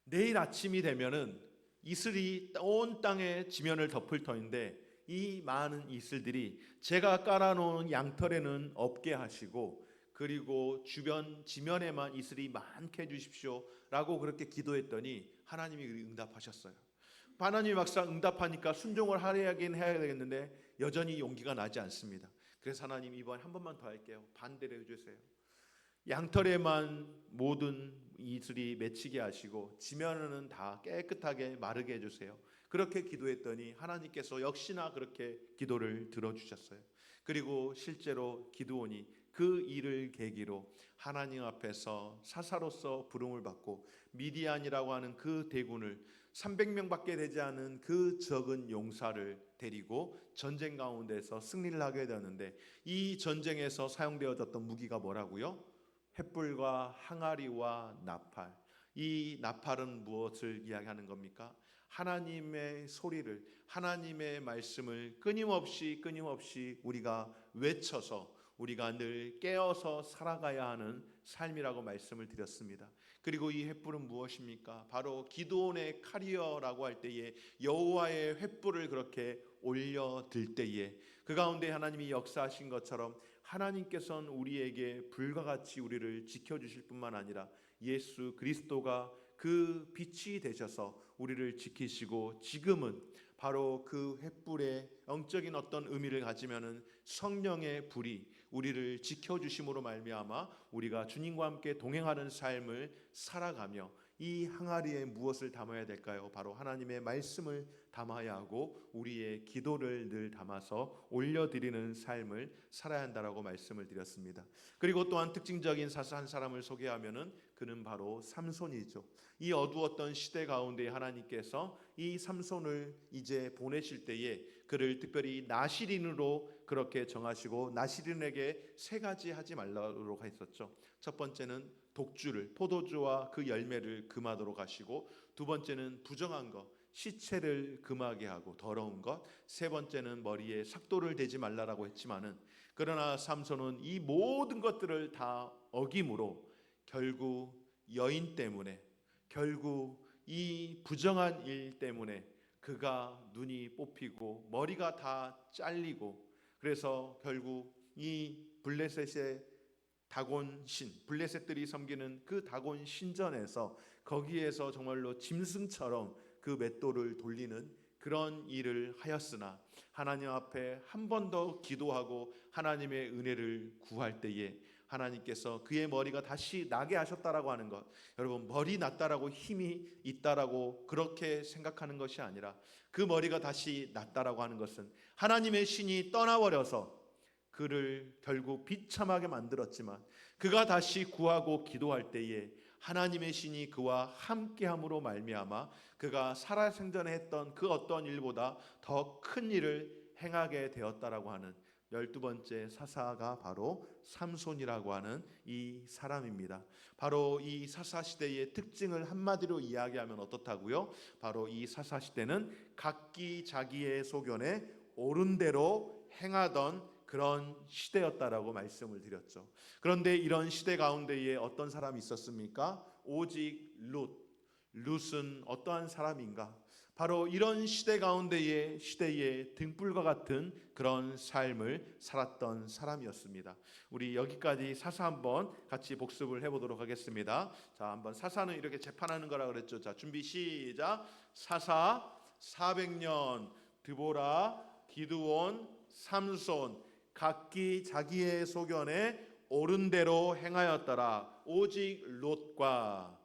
내일 아침이 되면은 이슬이 온 땅의 지면을 덮을 터인데 이 많은 이슬들이 제가 깔아놓은 양털에는 없게 하시고 그리고 주변 지면에만 이슬이 많게 해주십시오 라고 그렇게 기도했더니 하나님이 응답하셨어요. 하나님이 막상 응답하니까 순종을 해야 되겠는데 여전히 용기가 나지 않습니다. 그래서 하나님 이번에 한 번만 더 할게요. 반대로 해주세요. 양털에만 모든 이슬이 맺히게 하시고 지면은 다 깨끗하게 마르게 해주세요. 그렇게 기도했더니 하나님께서 역시나 그렇게 기도를 들어주셨어요. 그리고 실제로 기드온이 그 일을 계기로 하나님 앞에서 사사로서 부름을 받고 미디안이라고 하는 그 대군을 300명밖에 되지 않은 그 적은 용사를 데리고 전쟁 가운데서 승리를 하게 되었는데, 이 전쟁에서 사용되어졌던 무기가 뭐라고요? 횃불과 항아리와 나팔. 이 나팔은 무엇을 이야기하는 겁니까? 하나님의 소리를, 하나님의 말씀을 끊임없이 우리가 외쳐서 우리가 늘 깨어서 살아가야 하는 삶이라고 말씀을 드렸습니다. 그리고 이 횃불은 무엇입니까? 바로 기드온의 칼이여라고 할 때에 여호와의 횃불을 그렇게 올려들 때에 그 가운데 하나님이 역사하신 것처럼 하나님께서는 우리에게 불과 같이 우리를 지켜주실 뿐만 아니라 예수 그리스도가 그 빛이 되셔서 우리를 지키시고, 지금은 바로 그 횃불의 영적인 어떤 의미를 가지면은 성령의 불이 우리를 지켜주심으로 말미암아 우리가 주님과 함께 동행하는 삶을 살아가며, 이 항아리에 무엇을 담아야 될까요? 바로 하나님의 말씀을 담아야 하고 우리의 기도를 늘 담아서 올려드리는 삶을 살아야 한다라고 말씀을 드렸습니다. 그리고 또한 특징적인 사사 한 사람을 소개하면은 그는 바로 삼손이죠. 이 어두웠던 시대 가운데 하나님께서 이 삼손을 이제 보내실 때에 그를 특별히 나시린으로 그렇게 정하시고, 나시린에게 세 가지 하지 말라고 했었죠. 첫 번째는 독주를, 포도주와 그 열매를 금하도록 하시고, 두 번째는 부정한 것, 시체를 금하게 하고 더러운 것, 세 번째는 머리에 삭도를 대지 말라라고 했지만은, 그러나 삼손은 이 모든 것들을 다 어김으로 결국 여인 때문에, 결국 이 부정한 일 때문에 그가 눈이 뽑히고 머리가 다 잘리고, 그래서 결국 이 블레셋의 다곤신, 블레셋들이 섬기는 그 다곤 신전에서 거기에서 정말로 짐승처럼 그 맷돌을 돌리는 그런 일을 하였으나, 하나님 앞에 한 번 더 기도하고 하나님의 은혜를 구할 때에 하나님께서 그의 머리가 다시 나게 하셨다라고 하는 것, 여러분, 머리 났다라고 힘이 있다라고 그렇게 생각하는 것이 아니라, 그 머리가 다시 났다라고 하는 것은 하나님의 신이 떠나버려서 그를 결국 비참하게 만들었지만, 그가 다시 구하고 기도할 때에 하나님의 신이 그와 함께함으로 말미암아 그가 살아생전에 했던 그 어떤 일보다 더 큰 일을 행하게 되었다라고 하는 12번째 사사가 바로 삼손이라고 하는 이 사람입니다. 바로 이 사사시대의 특징을 한마디로 이야기하면 어떻다고요? 바로 이 사사시대는 각기 자기의 소견에 옳은 대로 행하던 그런 시대였다라고 말씀을 드렸죠. 그런데 이런 시대 가운데에 어떤 사람이 있었습니까? 오직 룻은 어떠한 사람인가? 바로 이런 시대 가운데에 시대의 등불과 같은 그런 삶을 살았던 사람이었습니다. 우리 여기까지 사사 한번 같이 복습을 해보도록 하겠습니다. 자, 한번 사사는 이렇게 재판하는 거라 그랬죠. 자, 준비 시작. 사사 400년, 드보라, 기드온, 삼손, 각기 자기의 소견에 옳은 대로 행하였더라. 오직 룻과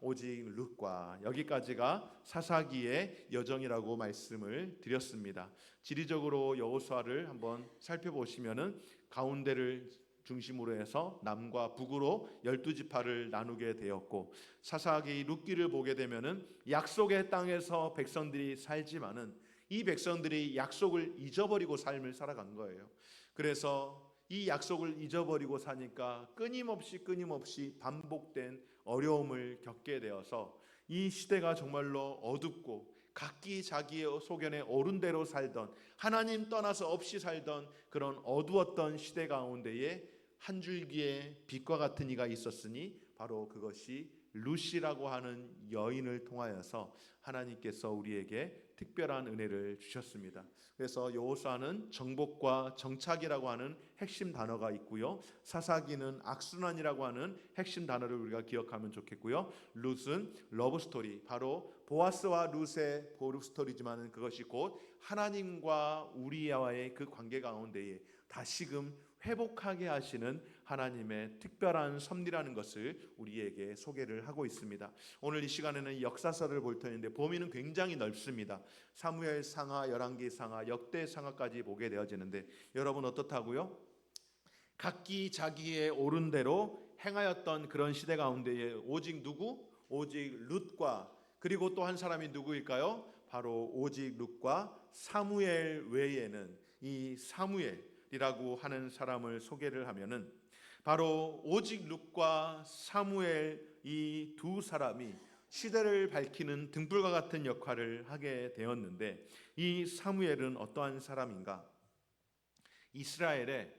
오직 룻과. 여기까지가 사사기의 여정이라고 말씀을 드렸습니다. 지리적으로 여호수아를 한번 살펴보시면은 가운데를 중심으로 해서 남과 북으로 12지파를 나누게 되었고, 사사기 룻기를 보게 되면은 약속의 땅에서 백성들이 살지만은 이 백성들이 약속을 잊어버리고 삶을 살아간 거예요. 그래서 이 약속을 잊어버리고 사니까 끊임없이 반복된 어려움을 겪게 되어서 이 시대가 정말로 어둡고 각기 자기의 소견에 옳은 대로 살던, 하나님 떠나서 없이 살던 그런 어두웠던 시대 가운데에 한 줄기의 빛과 같은 이가 있었으니 바로 그것이 룻이라고 하는 여인을 통하여서 하나님께서 우리에게 특별한 은혜를 주셨습니다. 그래서 여호수아는 정복과 정착이라고 하는 핵심 단어가 있고요. 사사기는 악순환이라고 하는 핵심 단어를 우리가 기억하면 좋겠고요. 룻은 러브스토리, 바로 보아스와 룻의 러브스토리지만 그것이 곧 하나님과 우리와의 그 관계 가운데에 다시금 회복하게 하시는 하나님의 특별한 섭리라는 것을 우리에게 소개를 하고 있습니다. 오늘 이 시간에는 역사서를 볼 터인데 범위는 굉장히 넓습니다. 사무엘 상하, 열왕기 상하, 역대 상하까지 보게 되어지는데 여러분 어떻다고요? 각기 자기의 옳은 대로 행하였던 그런 시대 가운데에 오직 누구? 오직 룻과 그리고 또 한 사람이 누구일까요? 바로 오직 룻과 사무엘 외에는 이 사무엘이라고 하는 사람을 소개를 하면은 바로 오직 룻과 사무엘 이 두 사람이 시대를 밝히는 등불과 같은 역할을 하게 되었는데 이 사무엘은 어떠한 사람인가? 이스라엘의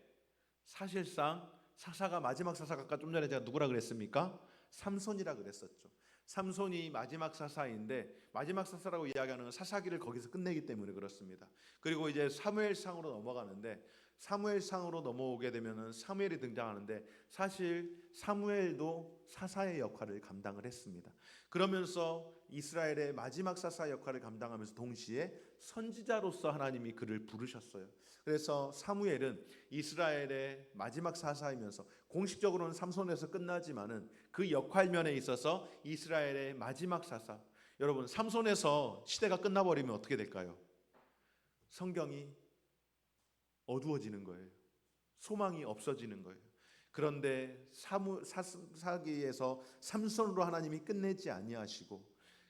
사실상 사사가 마지막 사사가 아까 좀 전에 제가 누구라 그랬습니까? 삼손이라 그랬었죠. 삼손이 마지막 사사인데 마지막 사사라고 이야기하는 건 사사기를 거기서 끝내기 때문에 그렇습니다. 그리고 이제 사무엘상으로 넘어가는데 사무엘상으로 넘어오게 되면은 사무엘이 등장하는데 사실 사무엘도 사사의 역할을 감당을 했습니다. 그러면서 이스라엘의 마지막 사사 역할을 감당하면서 동시에 선지자로서 하나님이 그를 부르셨어요. 그래서 사무엘은 이스라엘의 마지막 사사이면서 공식적으로는 삼손에서 끝나지만은 그 역할면에 있어서 이스라엘의 마지막 사사. 여러분 삼손에서 시대가 끝나버리면 어떻게 될까요? 성경이 어두워지는 거예요. 소망이 없어지는 거예요. 그런데 사사기에서 삼손으로 하나님이 끝내지 아니하시고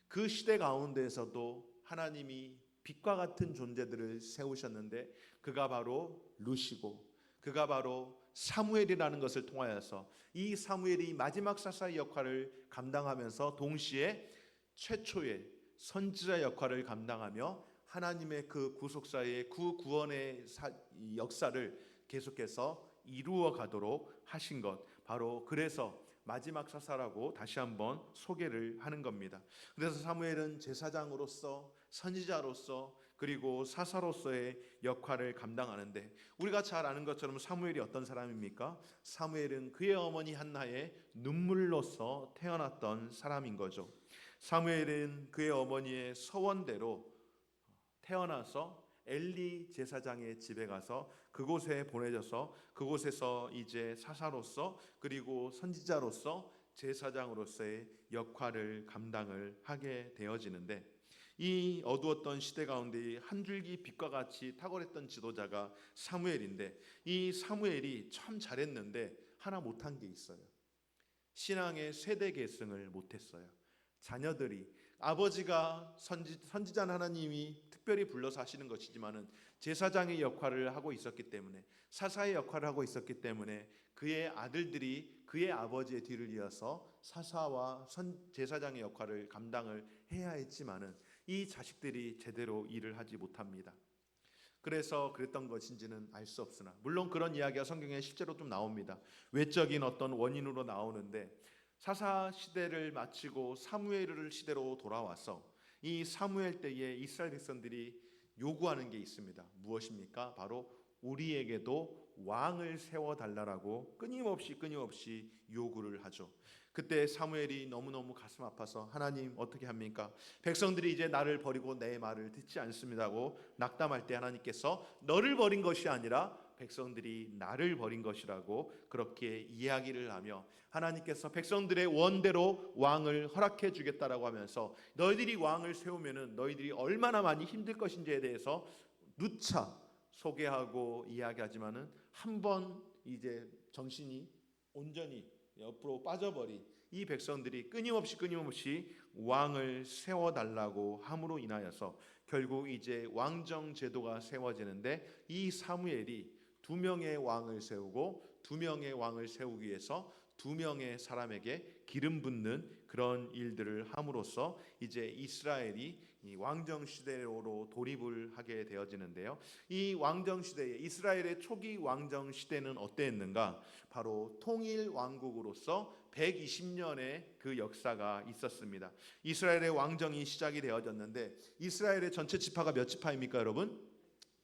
그 시대 가운데에서도 하나님이 빛과 같은 존재들을 세우셨는데 그가 바로 룻이고 그가 바로 사무엘이라는 것을 통하여서 이 사무엘이 마지막 사사의 역할을 감당하면서 동시에 최초의 선지자 역할을 감당하며 하나님의 그 구속사의 구원의 역사를 계속해서 이루어 가도록 하신 것, 바로 그래서 마지막 사사라고 다시 한번 소개를 하는 겁니다. 그래서 사무엘은 제사장으로서 선지자로서 그리고 사사로서의 역할을 감당하는데 우리가 잘 아는 것처럼 사무엘이 어떤 사람입니까? 사무엘은 그의 어머니 한나의 눈물로서 태어났던 사람인 거죠. 사무엘은 그의 어머니의 서원대로 태어나서 엘리 제사장의 집에 가서 그곳에 보내져서 그곳에서 이제 사사로서 그리고 선지자로서 제사장으로서의 역할을 감당을 하게 되어지는데 이 어두웠던 시대 가운데 한 줄기 빛과 같이 탁월했던 지도자가 사무엘인데 이 사무엘이 참 잘했는데 하나 못한 게 있어요. 신앙의 세대 계승을 못했어요. 자녀들이 아버지가 선지자 하나님이 특별히 불러서 하시는 것이지만은 제사장의 역할을 하고 있었기 때문에 사사의 역할을 하고 있었기 때문에 그의 아들들이 그의 아버지의 뒤를 이어서 사사와 제사장의 역할을 감당을 해야 했지만은 이 자식들이 제대로 일을 하지 못합니다. 그래서 그랬던 것인지는 알 수 없으나 물론 그런 이야기가 성경에 실제로 좀 나옵니다. 외적인 어떤 원인으로 나오는데 사사 시대를 마치고 사무엘 시대로 돌아와서 이 사무엘 때에 이스라엘 백성들이 요구하는 게 있습니다. 무엇입니까? 바로 우리에게도 왕을 세워달라고 끊임없이 요구를 하죠. 그때 사무엘이 너무너무 가슴 아파서 하나님 어떻게 합니까? 백성들이 이제 나를 버리고 내 말을 듣지 않습니다고 낙담할 때 하나님께서 너를 버린 것이 아니라 백성들이 나를 버린 것이라고 그렇게 이야기를 하며 하나님께서 백성들의 원대로 왕을 허락해 주겠다라고 하면서 너희들이 왕을 세우면은 너희들이 얼마나 많이 힘들 것인지에 대해서 누차 소개하고 이야기하지만은 한 번 이제 정신이 온전히 옆으로 빠져버린 이 백성들이 끊임없이 왕을 세워달라고 함으로 인하여서 결국 이제 왕정 제도가 세워지는데 이 사무엘이 2명의 왕을 세우고 2명의 왕을 세우기 위해서 2명의 사람에게 기름 붓는 그런 일들을 함으로써 이제 이스라엘이 이 왕정 시대로 돌입을 하게 되어지는데요. 이 왕정 시대에 이스라엘의 초기 왕정 시대는 어땠는가? 바로 통일 왕국으로서 120년의 그 역사가 있었습니다. 이스라엘의 왕정이 시작이 되어졌는데 이스라엘의 전체 지파가 몇 지파입니까, 여러분?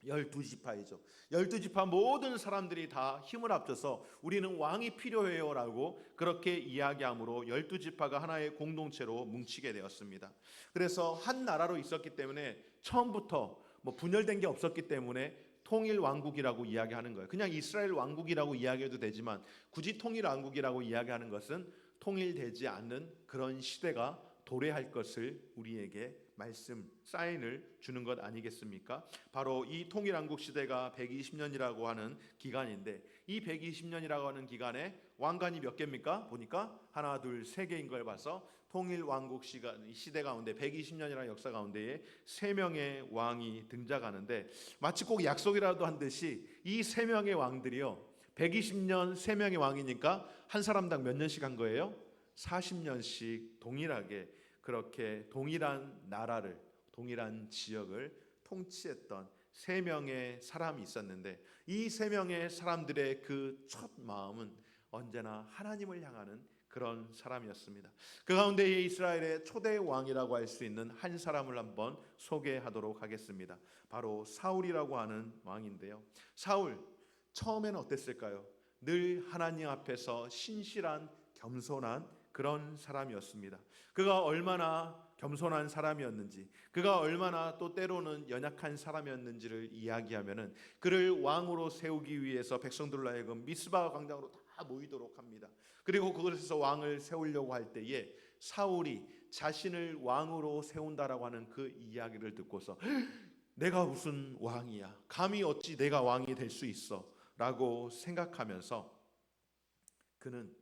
12지파이죠. 12지파 모든 사람들이 다 힘을 합쳐서 우리는 왕이 필요해요 라고 그렇게 이야기함으로 12지파가 하나의 공동체로 뭉치게 되었습니다. 그래서 한 나라로 있었기 때문에 처음부터 분열된 게 없었기 때문에 통일 왕국이라고 이야기하는 거예요. 그냥 이스라엘 왕국이라고 이야기해도 되지만 굳이 통일 왕국이라고 이야기하는 것은 통일되지 않는 그런 시대가 도래할 것을 우리에게 말씀, 사인을 주는 것 아니겠습니까? 바로 이 통일왕국 시대가 120년이라고 하는 기간인데 이 120년이라고 하는 기간에 왕관이 몇 개입니까? 보니까 하나, 둘, 세 개인 걸 봐서 통일왕국 시대 가운데 120년이라는 역사 가운데에 세 명의 왕이 등장하는데 마치 꼭 약속이라도 한 듯이 이 세 명의 왕들이요 120년 세 명의 왕이니까 한 사람당 몇 년씩 한 거예요? 40년씩 동일하게 그렇게 동일한 나라를, 동일한 지역을 통치했던 세 명의 사람이 있었는데 이 세 명의 사람들의 그 첫 마음은 언제나 하나님을 향하는 그런 사람이었습니다. 그 가운데 이스라엘의 초대 왕이라고 할 수 있는 한 사람을 한번 소개하도록 하겠습니다. 바로 사울이라고 하는 왕인데요. 사울 처음에는 어땠을까요? 늘 하나님 앞에서 신실한 겸손한 그런 사람이었습니다. 그가 얼마나 겸손한 사람이었는지, 그가 얼마나 또 때로는 연약한 사람이었는지를 이야기하면은 그를 왕으로 세우기 위해서 백성들로 하여금 미스바 광장으로 다 모이도록 합니다. 그리고 그곳에서 왕을 세우려고 할 때에 사울이 자신을 왕으로 세운다라고 하는 그 이야기를 듣고서 내가 무슨 왕이야? 감히 어찌 내가 왕이 될 수 있어? 라고 생각하면서 그는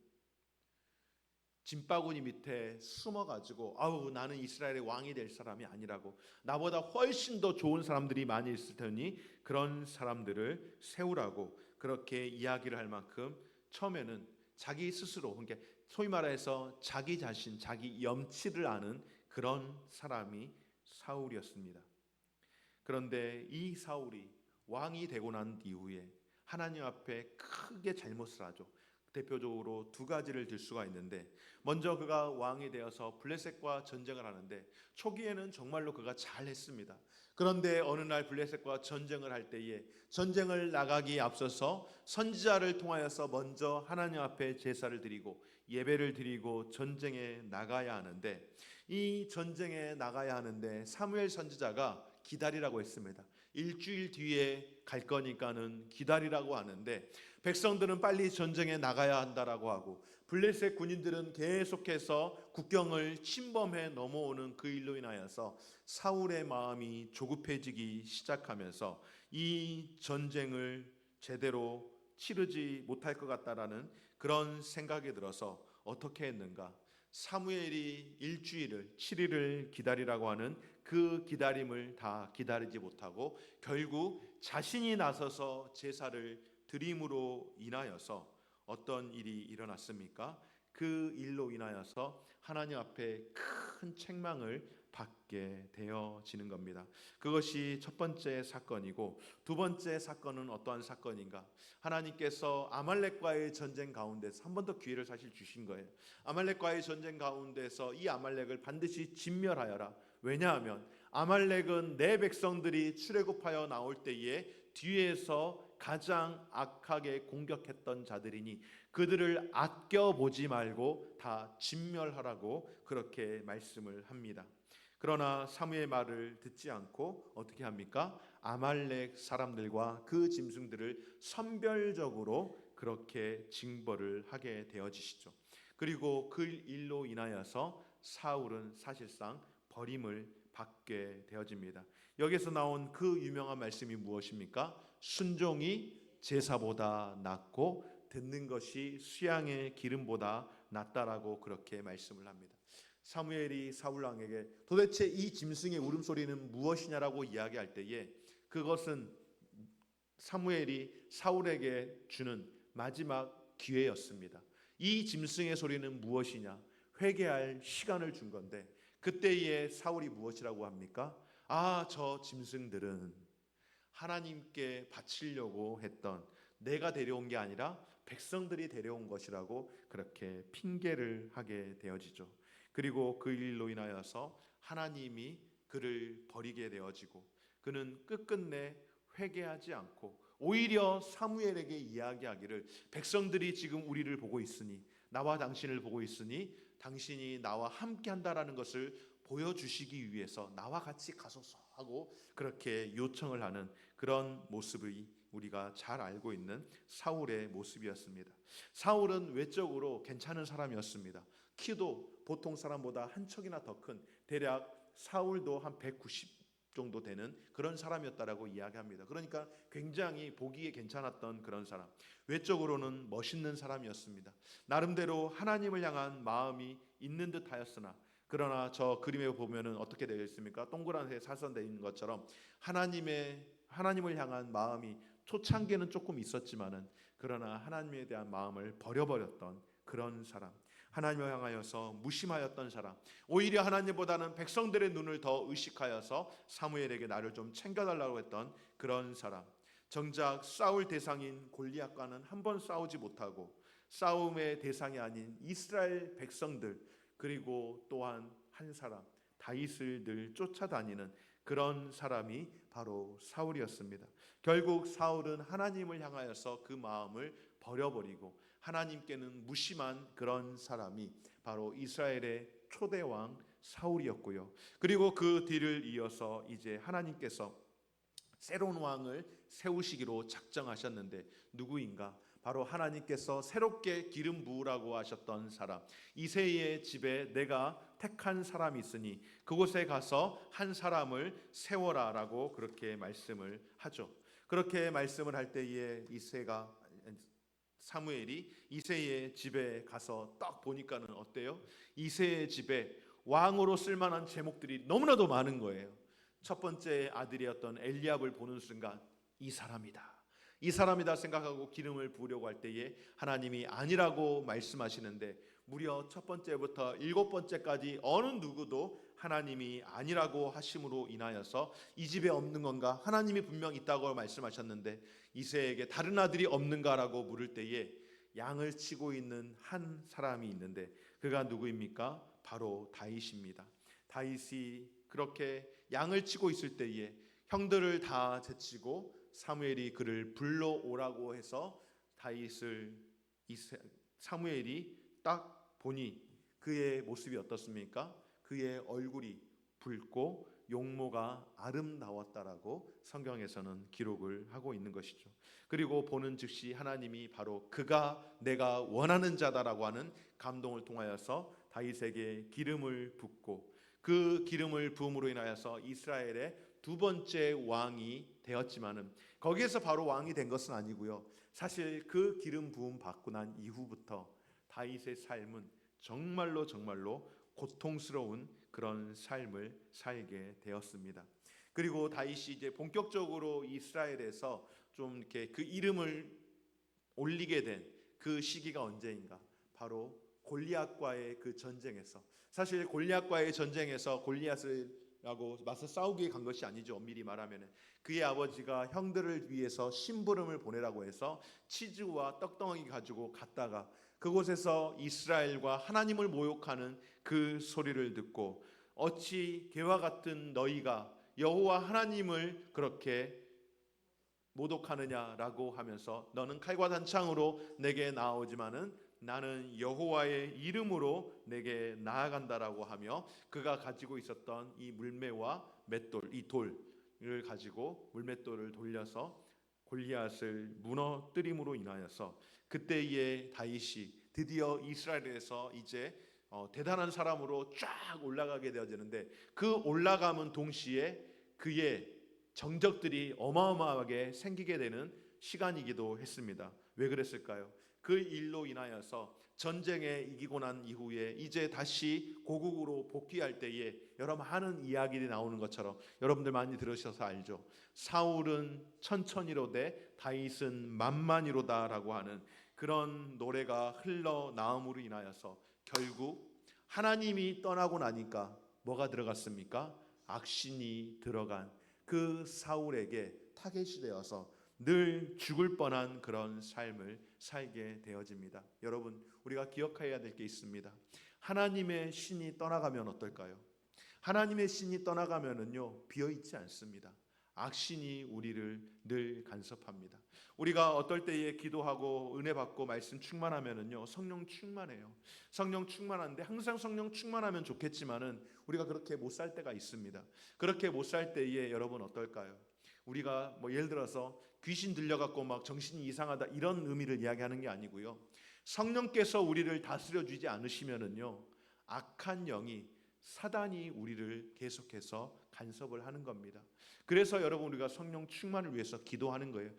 짐바구니 밑에 숨어가지고 아우 나는 이스라엘의 왕이 될 사람이 아니라고 나보다 훨씬 더 좋은 사람들이 많이 있을 테니 그런 사람들을 세우라고 그렇게 이야기를 할 만큼 처음에는 자기 스스로 그러니까 소위 말해서 자기 자신 자기 염치를 아는 그런 사람이 사울이었습니다. 그런데 이 사울이 왕이 되고 난 이후에 하나님 앞에 크게 잘못을 하죠. 대표적으로 두 가지를 들 수가 있는데 먼저 그가 왕이 되어서 블레셋과 전쟁을 하는데 초기에는 정말로 그가 잘했습니다. 그런데 어느 날 블레셋과 전쟁을 할 때에 전쟁을 나가기에 앞서서 선지자를 통하여서 먼저 하나님 앞에 제사를 드리고 예배를 드리고 전쟁에 나가야 하는데 이 전쟁에 나가야 하는데 사무엘 선지자가 기다리라고 했습니다. 일주일 뒤에 갈 거니까는 기다리라고 하는데 백성들은 빨리 전쟁에 나가야 한다라고 하고 블레셋 군인들은 계속해서 국경을 침범해 넘어오는 그 일로 인하여서 사울의 마음이 조급해지기 시작하면서 이 전쟁을 제대로 치르지 못할 것 같다라는 그런 생각이 들어서 어떻게 했는가? 사무엘이 일주일을 7일을 기다리라고 하는 그 기다림을 다 기다리지 못하고 결국 자신이 나서서 제사를 드림으로 인하여서 어떤 일이 일어났습니까? 그 일로 인하여서 하나님 앞에 큰 책망을 받게 되어지는 겁니다. 그것이 첫 번째 사건이고 두 번째 사건은 어떠한 사건인가? 하나님께서 아말렉과의 전쟁 가운데서 한 번 더 기회를 사실 주신 거예요. 아말렉과의 전쟁 가운데서 이 아말렉을 반드시 진멸하여라. 왜냐하면 아말렉은 내 백성들이 출애굽하여 나올 때에 뒤에서 가장 악하게 공격했던 자들이니 그들을 아껴보지 말고 다 진멸하라고 그렇게 말씀을 합니다. 그러나 사무의 말을 듣지 않고 어떻게 합니까? 아말렉 사람들과 그 짐승들을 선별적으로 그렇게 징벌을 하게 되어지시죠. 그리고 그 일로 인하여서 사울은 사실상 버림을 받게 되어집니다. 여기서 나온 그 유명한 말씀이 무엇입니까? 순종이 제사보다 낫고 듣는 것이 수양의 기름보다 낫다라고 그렇게 말씀을 합니다. 사무엘이 사울 왕에게 도대체 이 짐승의 울음소리는 무엇이냐라고 이야기할 때에 그것은 사무엘이 사울에게 주는 마지막 기회였습니다. 이 짐승의 소리는 무엇이냐? 회개할 시간을 준 건데 그때에 사울이 무엇이라고 합니까? 저 짐승들은 하나님께 바치려고 했던, 내가 데려온 게 아니라 백성들이 데려온 것이라고 그렇게 핑계를 하게 되어지죠. 그리고 그 일로 인하여서 하나님이 그를 버리게 되어지고, 그는 끝끝내 회개하지 않고 오히려 사무엘에게 이야기하기를, 백성들이 지금 우리를 보고 있으니, 나와 당신을 보고 있으니 당신이 나와 함께 한다라는 것을 보여주시기 위해서 나와 같이 가소서 하고 그렇게 요청을 하는 그런 모습이 우리가 잘 알고 있는 사울의 모습이었습니다. 사울은 외적으로 괜찮은 사람이었습니다. 키도 보통 사람보다 한 척이나 더 큰, 대략 사울도 한 190 정도 되는 그런 사람이었다라고 이야기합니다. 그러니까 굉장히 보기에 괜찮았던 그런 사람, 외적으로는 멋있는 사람이었습니다. 나름대로 하나님을 향한 마음이 있는 듯 하였으나, 그러나 저 그림에 보면은 어떻게 되어 있습니까? 동그랗게 사선되어 있는 것처럼 하나님을 향한 마음이 초창기는 조금 있었지만은, 그러나 하나님에 대한 마음을 버려버렸던 그런 사람, 하나님을 향하여서 무심하였던 사람, 오히려 하나님보다는 백성들의 눈을 더 의식하여서 사무엘에게 나를 좀 챙겨달라고 했던 그런 사람, 정작 싸울 대상인 골리앗과는 한 번 싸우지 못하고 싸움의 대상이 아닌 이스라엘 백성들, 그리고 또한 한 사람 다윗을 늘 쫓아다니는 그런 사람이 바로 사울이었습니다. 결국 사울은 하나님을 향하여서 그 마음을 버려버리고 하나님께는 무심한 그런 사람이 바로 이스라엘의 초대 왕 사울이었고요. 그리고 그 뒤를 이어서 이제 하나님께서 새로운 왕을 세우시기로 작정하셨는데, 누구인가? 바로 하나님께서 새롭게 기름 부으라고 하셨던 사람, 이새의 집에 내가 택한 사람이 있으니 그곳에 가서 한 사람을 세워라라고 그렇게 말씀을 하죠. 그렇게 말씀을 할 때에 사무엘이 이새의 집에 가서 딱 보니까는 어때요? 이새의 집에 왕으로 쓸만한 제목들이 너무나도 많은 거예요. 첫 번째 아들이었던 엘리압을 보는 순간 이 사람이다 생각하고 기름을 부으려고 할 때에 하나님이 아니라고 말씀하시는데, 무려 첫 번째부터 일곱 번째까지 어느 누구도 하나님이 아니라고 하심으로 인하여서 이 집에 없는 건가? 하나님이 분명 있다고 말씀하셨는데 이새에게 다른 아들이 없는가라고 물을 때에 양을 치고 있는 한 사람이 있는데, 그가 누구입니까? 바로 다윗입니다. 다윗이 그렇게 양을 치고 있을 때에 형들을 다 제치고 사무엘이 그를 불러오라고 해서 사무엘이 딱 보니 그의 모습이 어떻습니까? 그의 얼굴이 붉고 용모가 아름다웠다라고 성경에서는 기록을 하고 있는 것이죠. 그리고 보는 즉시 하나님이 바로 그가 내가 원하는 자다라고 하는 감동을 통하여서 다윗에게 기름을 붓고, 그 기름을 부음으로 인하여서 이스라엘의 두 번째 왕이 되었지만은, 거기에서 바로 왕이 된 것은 아니고요. 사실 그 기름 부음 받고 난 이후부터 다윗의 삶은 정말로 고통스러운 그런 삶을 살게 되었습니다. 그리고 다윗이 이제 본격적으로 이스라엘에서 좀 이렇게 그 이름을 올리게 된 그 시기가 언제인가? 바로 골리앗과의 그 전쟁에서. 사실 골리앗과의 전쟁에서 골리앗을하고 맞서 싸우기 간 것이 아니죠. 엄밀히 말하면 그의 아버지가 형들을 위해서 심부름을 보내라고 해서 치즈와 떡덩어리 가지고 갔다가 그곳에서 이스라엘과 하나님을 모욕하는 그 소리를 듣고, 어찌 개와 같은 너희가 여호와 하나님을 그렇게 모독하느냐라고 하면서, 너는 칼과 단창으로 내게 나아오지만은 나는 여호와의 이름으로 내게 나아간다라고 하며, 그가 가지고 있었던 이 물매와 맷돌, 이 돌을 가지고 물맷돌을 돌려서 골리앗을 무너뜨림으로 인하여서 그때의 다윗이 드디어 이스라엘에서 이제 대단한 사람으로 쫙 올라가게 되어지는데, 그 올라감은 동시에 그의 정적들이 어마어마하게 생기게 되는 시간이기도 했습니다. 왜 그랬을까요? 그 일로 인하여서 전쟁에 이기고 난 이후에 이제 다시 고국으로 복귀할 때에 여러 많은 이야기들이 나오는 것처럼, 여러분들 많이 들으셔서 알죠. 사울은 천천히로되 다윗은 만만히로다라고 하는 그런 노래가 흘러나옴으로 인하여서 결국 하나님이 떠나고 나니까 뭐가 들어갔습니까? 악신이 들어간 그 사울에게 타겟이 되어서 늘 죽을 뻔한 그런 삶을 살게 되어집니다. 여러분, 우리가 기억해야 될 게 있습니다. 하나님의 신이 떠나가면 어떨까요? 하나님의 신이 떠나가면은요, 비어 있지 않습니다. 악신이 우리를 늘 간섭합니다. 우리가 어떨 때에 기도하고 은혜 받고 말씀 충만하면은요, 성령 충만해요. 성령 충만한데 항상 성령 충만하면 좋겠지만은 우리가 그렇게 못 살 때가 있습니다. 그렇게 못 살 때에 여러분 어떨까요? 우리가 뭐 예를 들어서 귀신 들려갖고 막 정신이 이상하다 이런 의미를 이야기하는 게 아니고요. 성령께서 우리를 다스려 주지 않으시면은요, 악한 영이 사단이 우리를 계속해서 간섭을 하는 겁니다. 그래서 여러분 우리가 성령 충만을 위해서 기도하는 거예요.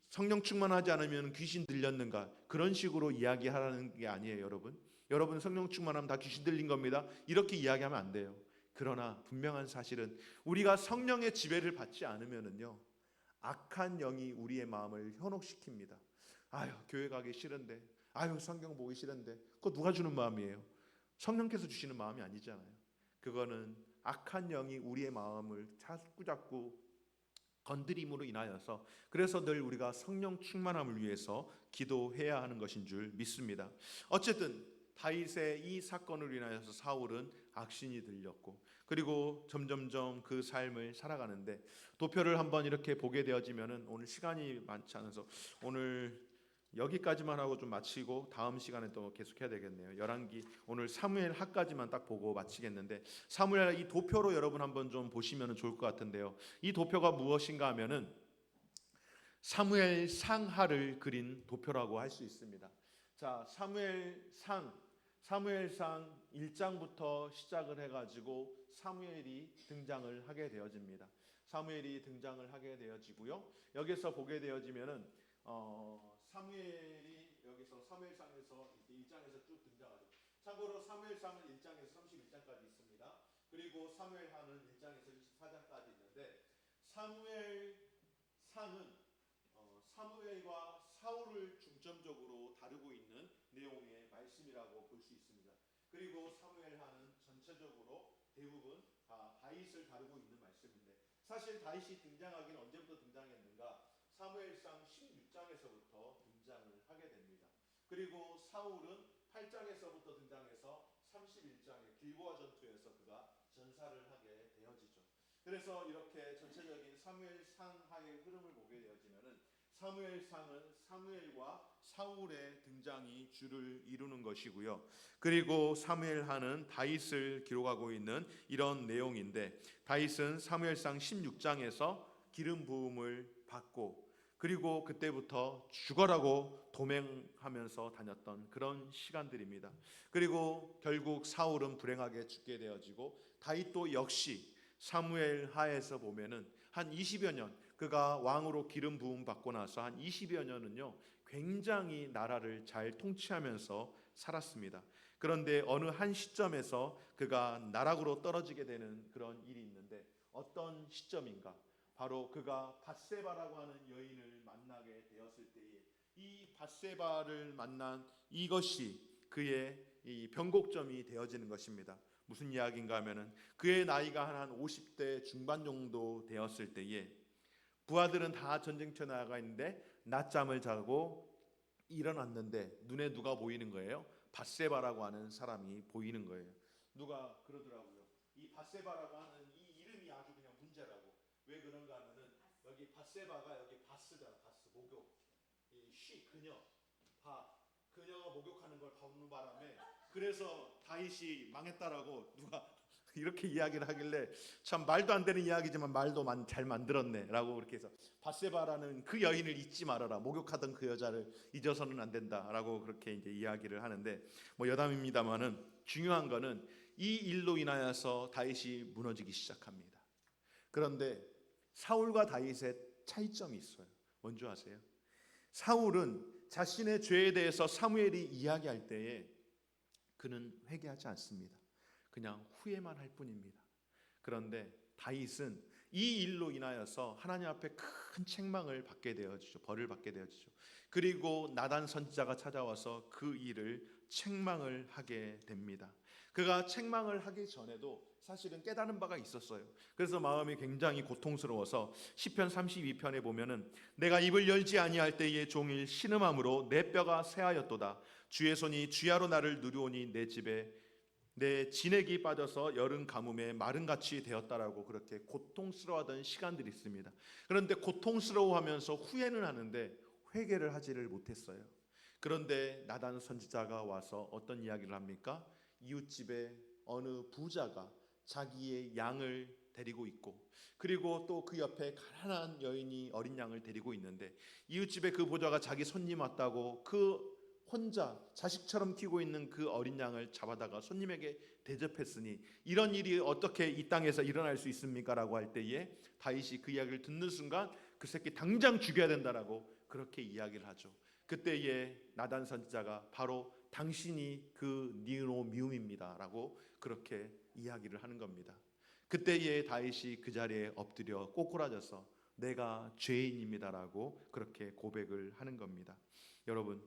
성령 충만하지 않으면 귀신 들렸는가 그런 식으로 이야기하라는 게 아니에요, 여러분. 여러분 성령 충만하면 다 귀신 들린 겁니다. 이렇게 이야기하면 안 돼요. 그러나 분명한 사실은 우리가 성령의 지배를 받지 않으면은요, 악한 영이 우리의 마음을 현혹시킵니다. 아유, 교회 가기 싫은데, 아유, 성경 보기 싫은데, 그거 누가 주는 마음이에요? 성령께서 주시는 마음이 아니잖아요. 그거는 악한 영이 우리의 마음을 자꾸 건드림으로 인하여서, 그래서 늘 우리가 성령 충만함을 위해서 기도해야 하는 것인 줄 믿습니다. 어쨌든 다윗의 이 사건으로 인하여서 사울은 악신이 들렸고, 그리고 점점점 그 삶을 살아가는데, 도표를 한번 이렇게 보게 되어지면은 오늘 시간이 많지 않아서 오늘 여기까지만 하고 좀 마치고 다음 시간에 또 계속해야 되겠네요. 열왕기 오늘 사무엘 하까지만 딱 보고 마치겠는데, 사무엘 이 도표로 여러분 한번 좀 보시면 좋을 것 같은데요. 이 도표가 무엇인가 하면은 사무엘 상하를 그린 도표라고 할 수 있습니다. 자, 사무엘상 1장부터 시작을 해가지고 사무엘이 등장을 하게 되어집니다. 사무엘이 등장을 하게 되어지고요. 여기서 보게 되어지면은 사무엘이 여기서 사무엘상에서 1장에서 쭉 등장하죠. 참고로 사무엘상은 1장에서 31장까지 있습니다. 그리고 사무엘하는 1장에서 24장까지 있는데, 사무엘상은 사무엘과 사울을 중점적으로 다루고 있는 내용의 말씀이라고 볼 수 있습니다. 그리고 사무엘하는 전체적으로 대부분 다 다윗을 다루고 있는 말씀인데, 사실 다윗이 등장하기는 언제부터 등장했는가? 사무엘상 16장에서부터 등장을 하게 됩니다. 그리고 사울은 8장에서부터 등장해서 31장의 길보아 전투에서 그가 전사를 하게 되어지죠. 그래서 이렇게 전체적인 사무엘상하의 흐름을 보게 되어지면은, 사무엘상은 사무엘과 사울의 등장이 주를 이루는 것이고요. 그리고 사무엘하는 다윗을 기록하고 있는 이런 내용인데, 다윗은 사무엘상 16장에서 기름 부음을 받고, 그리고 그때부터 죽어라고 도맹하면서 다녔던 그런 시간들입니다. 그리고 결국 사울은 불행하게 죽게 되어지고, 다윗도 역시 사무엘 하에서 보면은 한 20여 년, 그가 왕으로 기름 부음 받고 나서 한 20여 년은요, 굉장히 나라를 잘 통치하면서 살았습니다. 그런데 어느 한 시점에서 그가 나락으로 떨어지게 되는 그런 일이 있는데, 어떤 시점인가? 바로 그가 밧세바라고 하는 여인을 만나게 되었을 때에, 이 밧세바를 만난 이것이 그의 이 변곡점이 되어지는 것입니다. 무슨 이야기인가 하면은, 그의 나이가 한 50대 중반 정도 되었을 때에 부하들은 다 전쟁터에 나가 있는데 낮잠을 자고 일어났는데 눈에 누가 보이는 거예요? 밧세바라고 하는 사람이 보이는 거예요. 누가 그러더라고요. 이 밧세바라고 하는 이 이름이 아주 그냥 문제라고. 왜 그런가 하면은, 여기 밧세바가 여기 바스잖아. 바스 목욕. 이 그녀가 목욕하는 걸 보는 바람에, 그래서 다윗이 망했다라고 누가 이렇게 이야기를 하길래, 참 말도 안 되는 이야기지만 말도 잘 만들었네라고 그렇게 해서, 밧세바라는 그 여인을 잊지 말아라, 목욕하던 그 여자를 잊어서는 안 된다라고 그렇게 이제 이야기를 하는데, 뭐 여담입니다만은 중요한 거는 이 일로 인하여서 다윗이 무너지기 시작합니다. 그런데 사울과 다윗의 차이점이 있어요. 뭔지 아세요? 사울은 자신의 죄에 대해서 사무엘이 이야기할 때에 그는 회개하지 않습니다. 그냥 후회만 할 뿐입니다. 그런데 다윗은 이 일로 인하여서 하나님 앞에 큰 책망을 받게 되어지죠. 벌을 받게 되어지죠. 그리고 나단 선지자가 찾아와서 그 일을 책망을 하게 됩니다. 그가 책망을 하기 전에도 사실은 깨달은 바가 있었어요. 그래서 마음이 굉장히 고통스러워서 시편 32편에 보면은 내가 입을 열지 아니할 때에 종일 신음함으로 내 뼈가 쇠하였도다. 주의 손이 주야로 나를 누르오니 내 집에 내 진액이 빠져서 여름 가뭄에 마른같이 되었다라고 그렇게 고통스러워하던 시간들이 있습니다. 그런데 고통스러워하면서 후회는 하는데 회개를 하지를 못했어요. 그런데 나단 선지자가 와서 어떤 이야기를 합니까? 이웃집에 어느 부자가 자기의 양을 데리고 있고, 그리고 또 그 옆에 가난한 여인이 어린 양을 데리고 있는데, 이웃집에 그 부자가 자기 손님 왔다고 그 혼자 자식처럼 키우고 있는 그 어린 양을 잡아다가 손님에게 대접했으니 이런 일이 어떻게 이 땅에서 일어날 수 있습니까? 라고 할 때에 다윗이 그 이야기를 듣는 순간 그 새끼 당장 죽여야 된다라고 그렇게 이야기를 하죠. 그때에 나단 선지자가 바로 당신이 그 니노미움입니다 라고 그렇게 이야기를 하는 겁니다. 그때에 다윗이 그 자리에 엎드려 꼬꾸라져서 내가 죄인입니다 라고 그렇게 고백을 하는 겁니다. 여러분,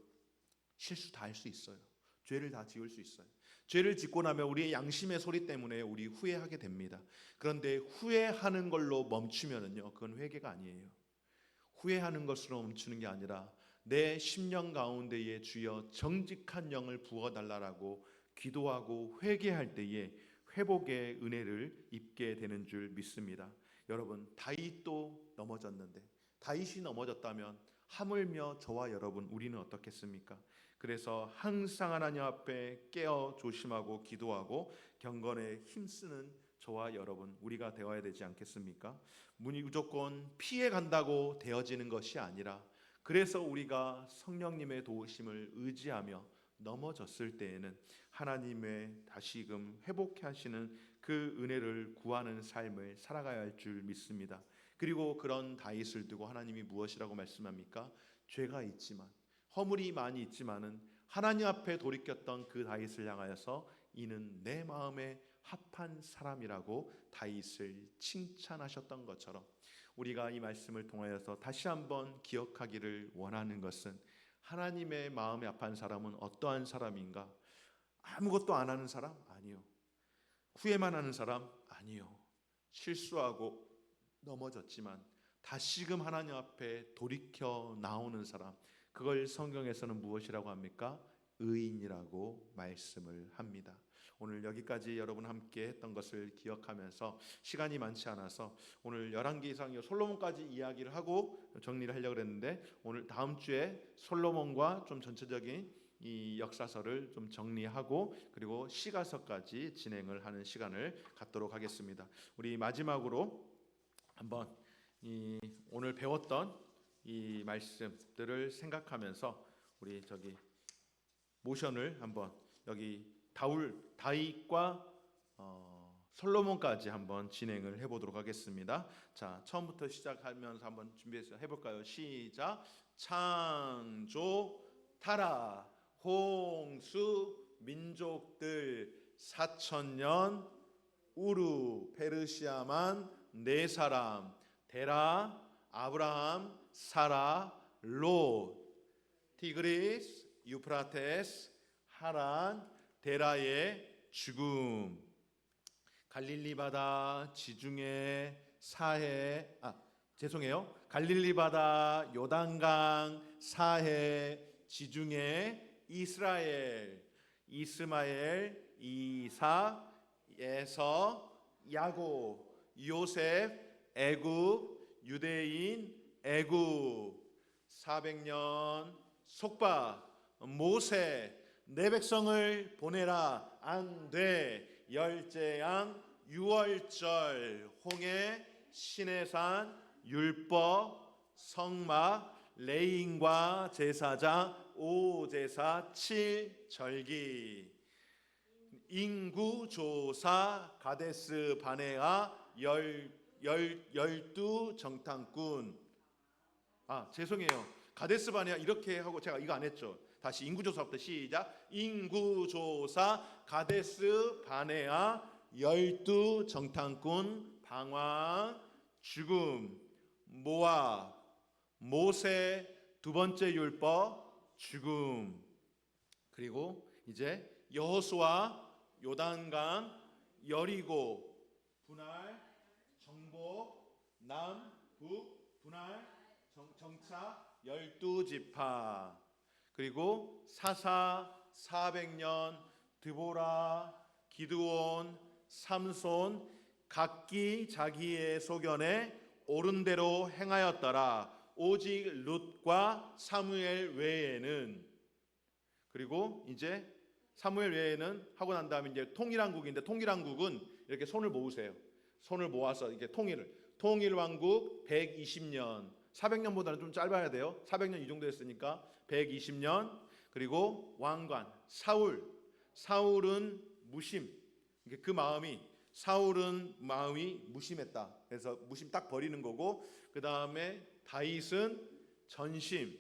실수 다 할 수 있어요. 죄를 다 지을 수 있어요. 죄를 짓고 나면 우리의 양심의 소리 때문에 우리 후회하게 됩니다. 그런데 후회하는 걸로 멈추면은요, 그건 회개가 아니에요. 후회하는 것으로 멈추는 게 아니라 내 심령 가운데에 주여 정직한 영을 부어달라고 기도하고 회개할 때에 회복의 은혜를 입게 되는 줄 믿습니다. 여러분, 다윗도 넘어졌는데 다윗이 넘어졌다면 하물며 저와 여러분 우리는 어떻겠습니까? 그래서 항상 하나님 앞에 깨어 조심하고 기도하고 경건에 힘쓰는 저와 여러분 우리가 되어야 되지 않겠습니까? 무조건 피해 간다고 되어지는 것이 아니라, 그래서 우리가 성령님의 도우심을 의지하며 넘어졌을 때에는 하나님의 다시금 회복해 하시는 그 은혜를 구하는 삶을 살아가야 할 줄 믿습니다. 그리고 그런 다윗을 두고 하나님이 무엇이라고 말씀합니까? 죄가 있지만, 허물이 많이 있지만은 하나님 앞에 돌이켰던 그 다윗을 향하여서 이는 내 마음에 합한 사람이라고 다윗을 칭찬하셨던 것처럼, 우리가 이 말씀을 통하여서 다시 한번 기억하기를 원하는 것은, 하나님의 마음에 합한 사람은 어떠한 사람인가? 아무것도 안 하는 사람? 아니요. 후회만 하는 사람? 아니요. 실수하고 넘어졌지만 다시금 하나님 앞에 돌이켜 나오는 사람, 그걸 성경에서는 무엇이라고 합니까? 의인이라고 말씀을 합니다. 오늘 여기까지 여러분 함께 했던 것을 기억하면서, 시간이 많지 않아서 오늘 열왕기상 솔로몬까지 이야기를 하고 정리를 하려고 했는데, 오늘 다음 주에 솔로몬과 좀 전체적인 이 역사서를 좀 정리하고 그리고 시가서까지 진행을 하는 시간을 갖도록 하겠습니다. 우리 마지막으로 한번 이 오늘 배웠던 이 말씀들을 생각하면서 우리 저기 모션을 한번 여기 다윗과 솔로몬까지 한번 진행을 해보도록 하겠습니다. 자, 처음부터 시작하면서 한번 준비해서 해볼까요? 시작. 창조, 타라, 홍수, 민족들 4,000년, 우루, 페르시아만 4사람, 데라, 아브라함, 사라, 롯, 티그리스, 유프라테스, 하란, 데라의 죽음, 갈릴리 바다 지중해 사해, 갈릴리 바다 요단강 사해 지중해 이스라엘, 이스마엘, 이삭, 에서, 야곱, 요셉, 애굽, 유대인, 애굽, 400년 속박, 모세, 내 백성을 보내라, 안 돼, 열제양, 유월절, 홍해, 시내산, 율법, 성막, 레인과 제사장, 5제사, 7절기, 인구조사, 가데스 바네아, 12 정탐꾼. 죄송해요. 가데스 바네아 이렇게 하고 제가 이거 안 했죠. 다시 인구조사부터 시작. 인구조사, 가데스 바네아, 12 정탐꾼, 방황, 죽음, 모압, 모세, 두 번째 율법, 죽음. 그리고 이제 여호수아 요단강, 여리고, 분할, 정복, 남, 북, 분할, 정착, 12지파. 그리고 사사 400년, 드보라, 기드온, 삼손 각기 자기의 소견에 옳은 대로 행하였더라. 오직 룻과 사무엘 외에는. 그리고 이제 사무엘 외에는 하고 난 다음에 이제 통일왕국인데, 통일왕국은 이렇게 손을 모으세요. 손을 모아서 이게 통일왕국 120년, 400년보다는 좀 짧아야 돼요. 400년 이 정도 했으니까 120년. 그리고 왕관 사울은 무심. 그 사울은 마음이 무심했다. 그래서 무심 딱 버리는 거고, 그 다음에 다윗은 전심,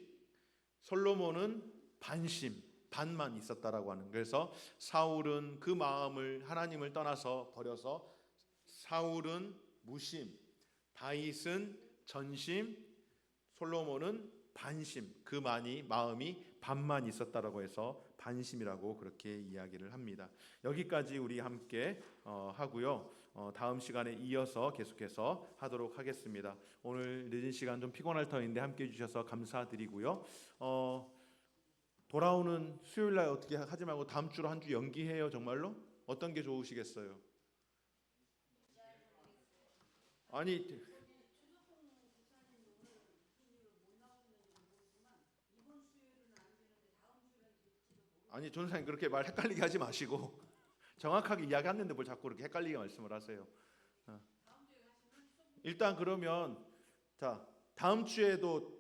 솔로몬은 반심, 반만 있었다라고 하는. 그래서 사울은 그 마음을 하나님을 떠나서 버려서 사울은 무심, 다윗은 전심, 솔로몬은 반심, 그 마음이 반만 있었다라고 해서 반심이라고 그렇게 이야기를 합니다. 여기까지 우리 함께 하고요. 다음 시간에 이어서 계속해서 하도록 하겠습니다. 오늘 늦은 시간 좀 피곤할 터인데 함께 해주셔서 감사드리고요. 돌아오는 수요일 날 어떻게 하지 말고 다음 주로 한 주 연기해요. 정말로? 어떤 게 좋으시겠어요? 아니 전사님 그렇게 말 헷갈리게 하지 마시고 정확하게 이야기했는데 뭘 자꾸 그렇게 헷갈리게 말씀을 하세요. 일단 그러면 자 다음 주에도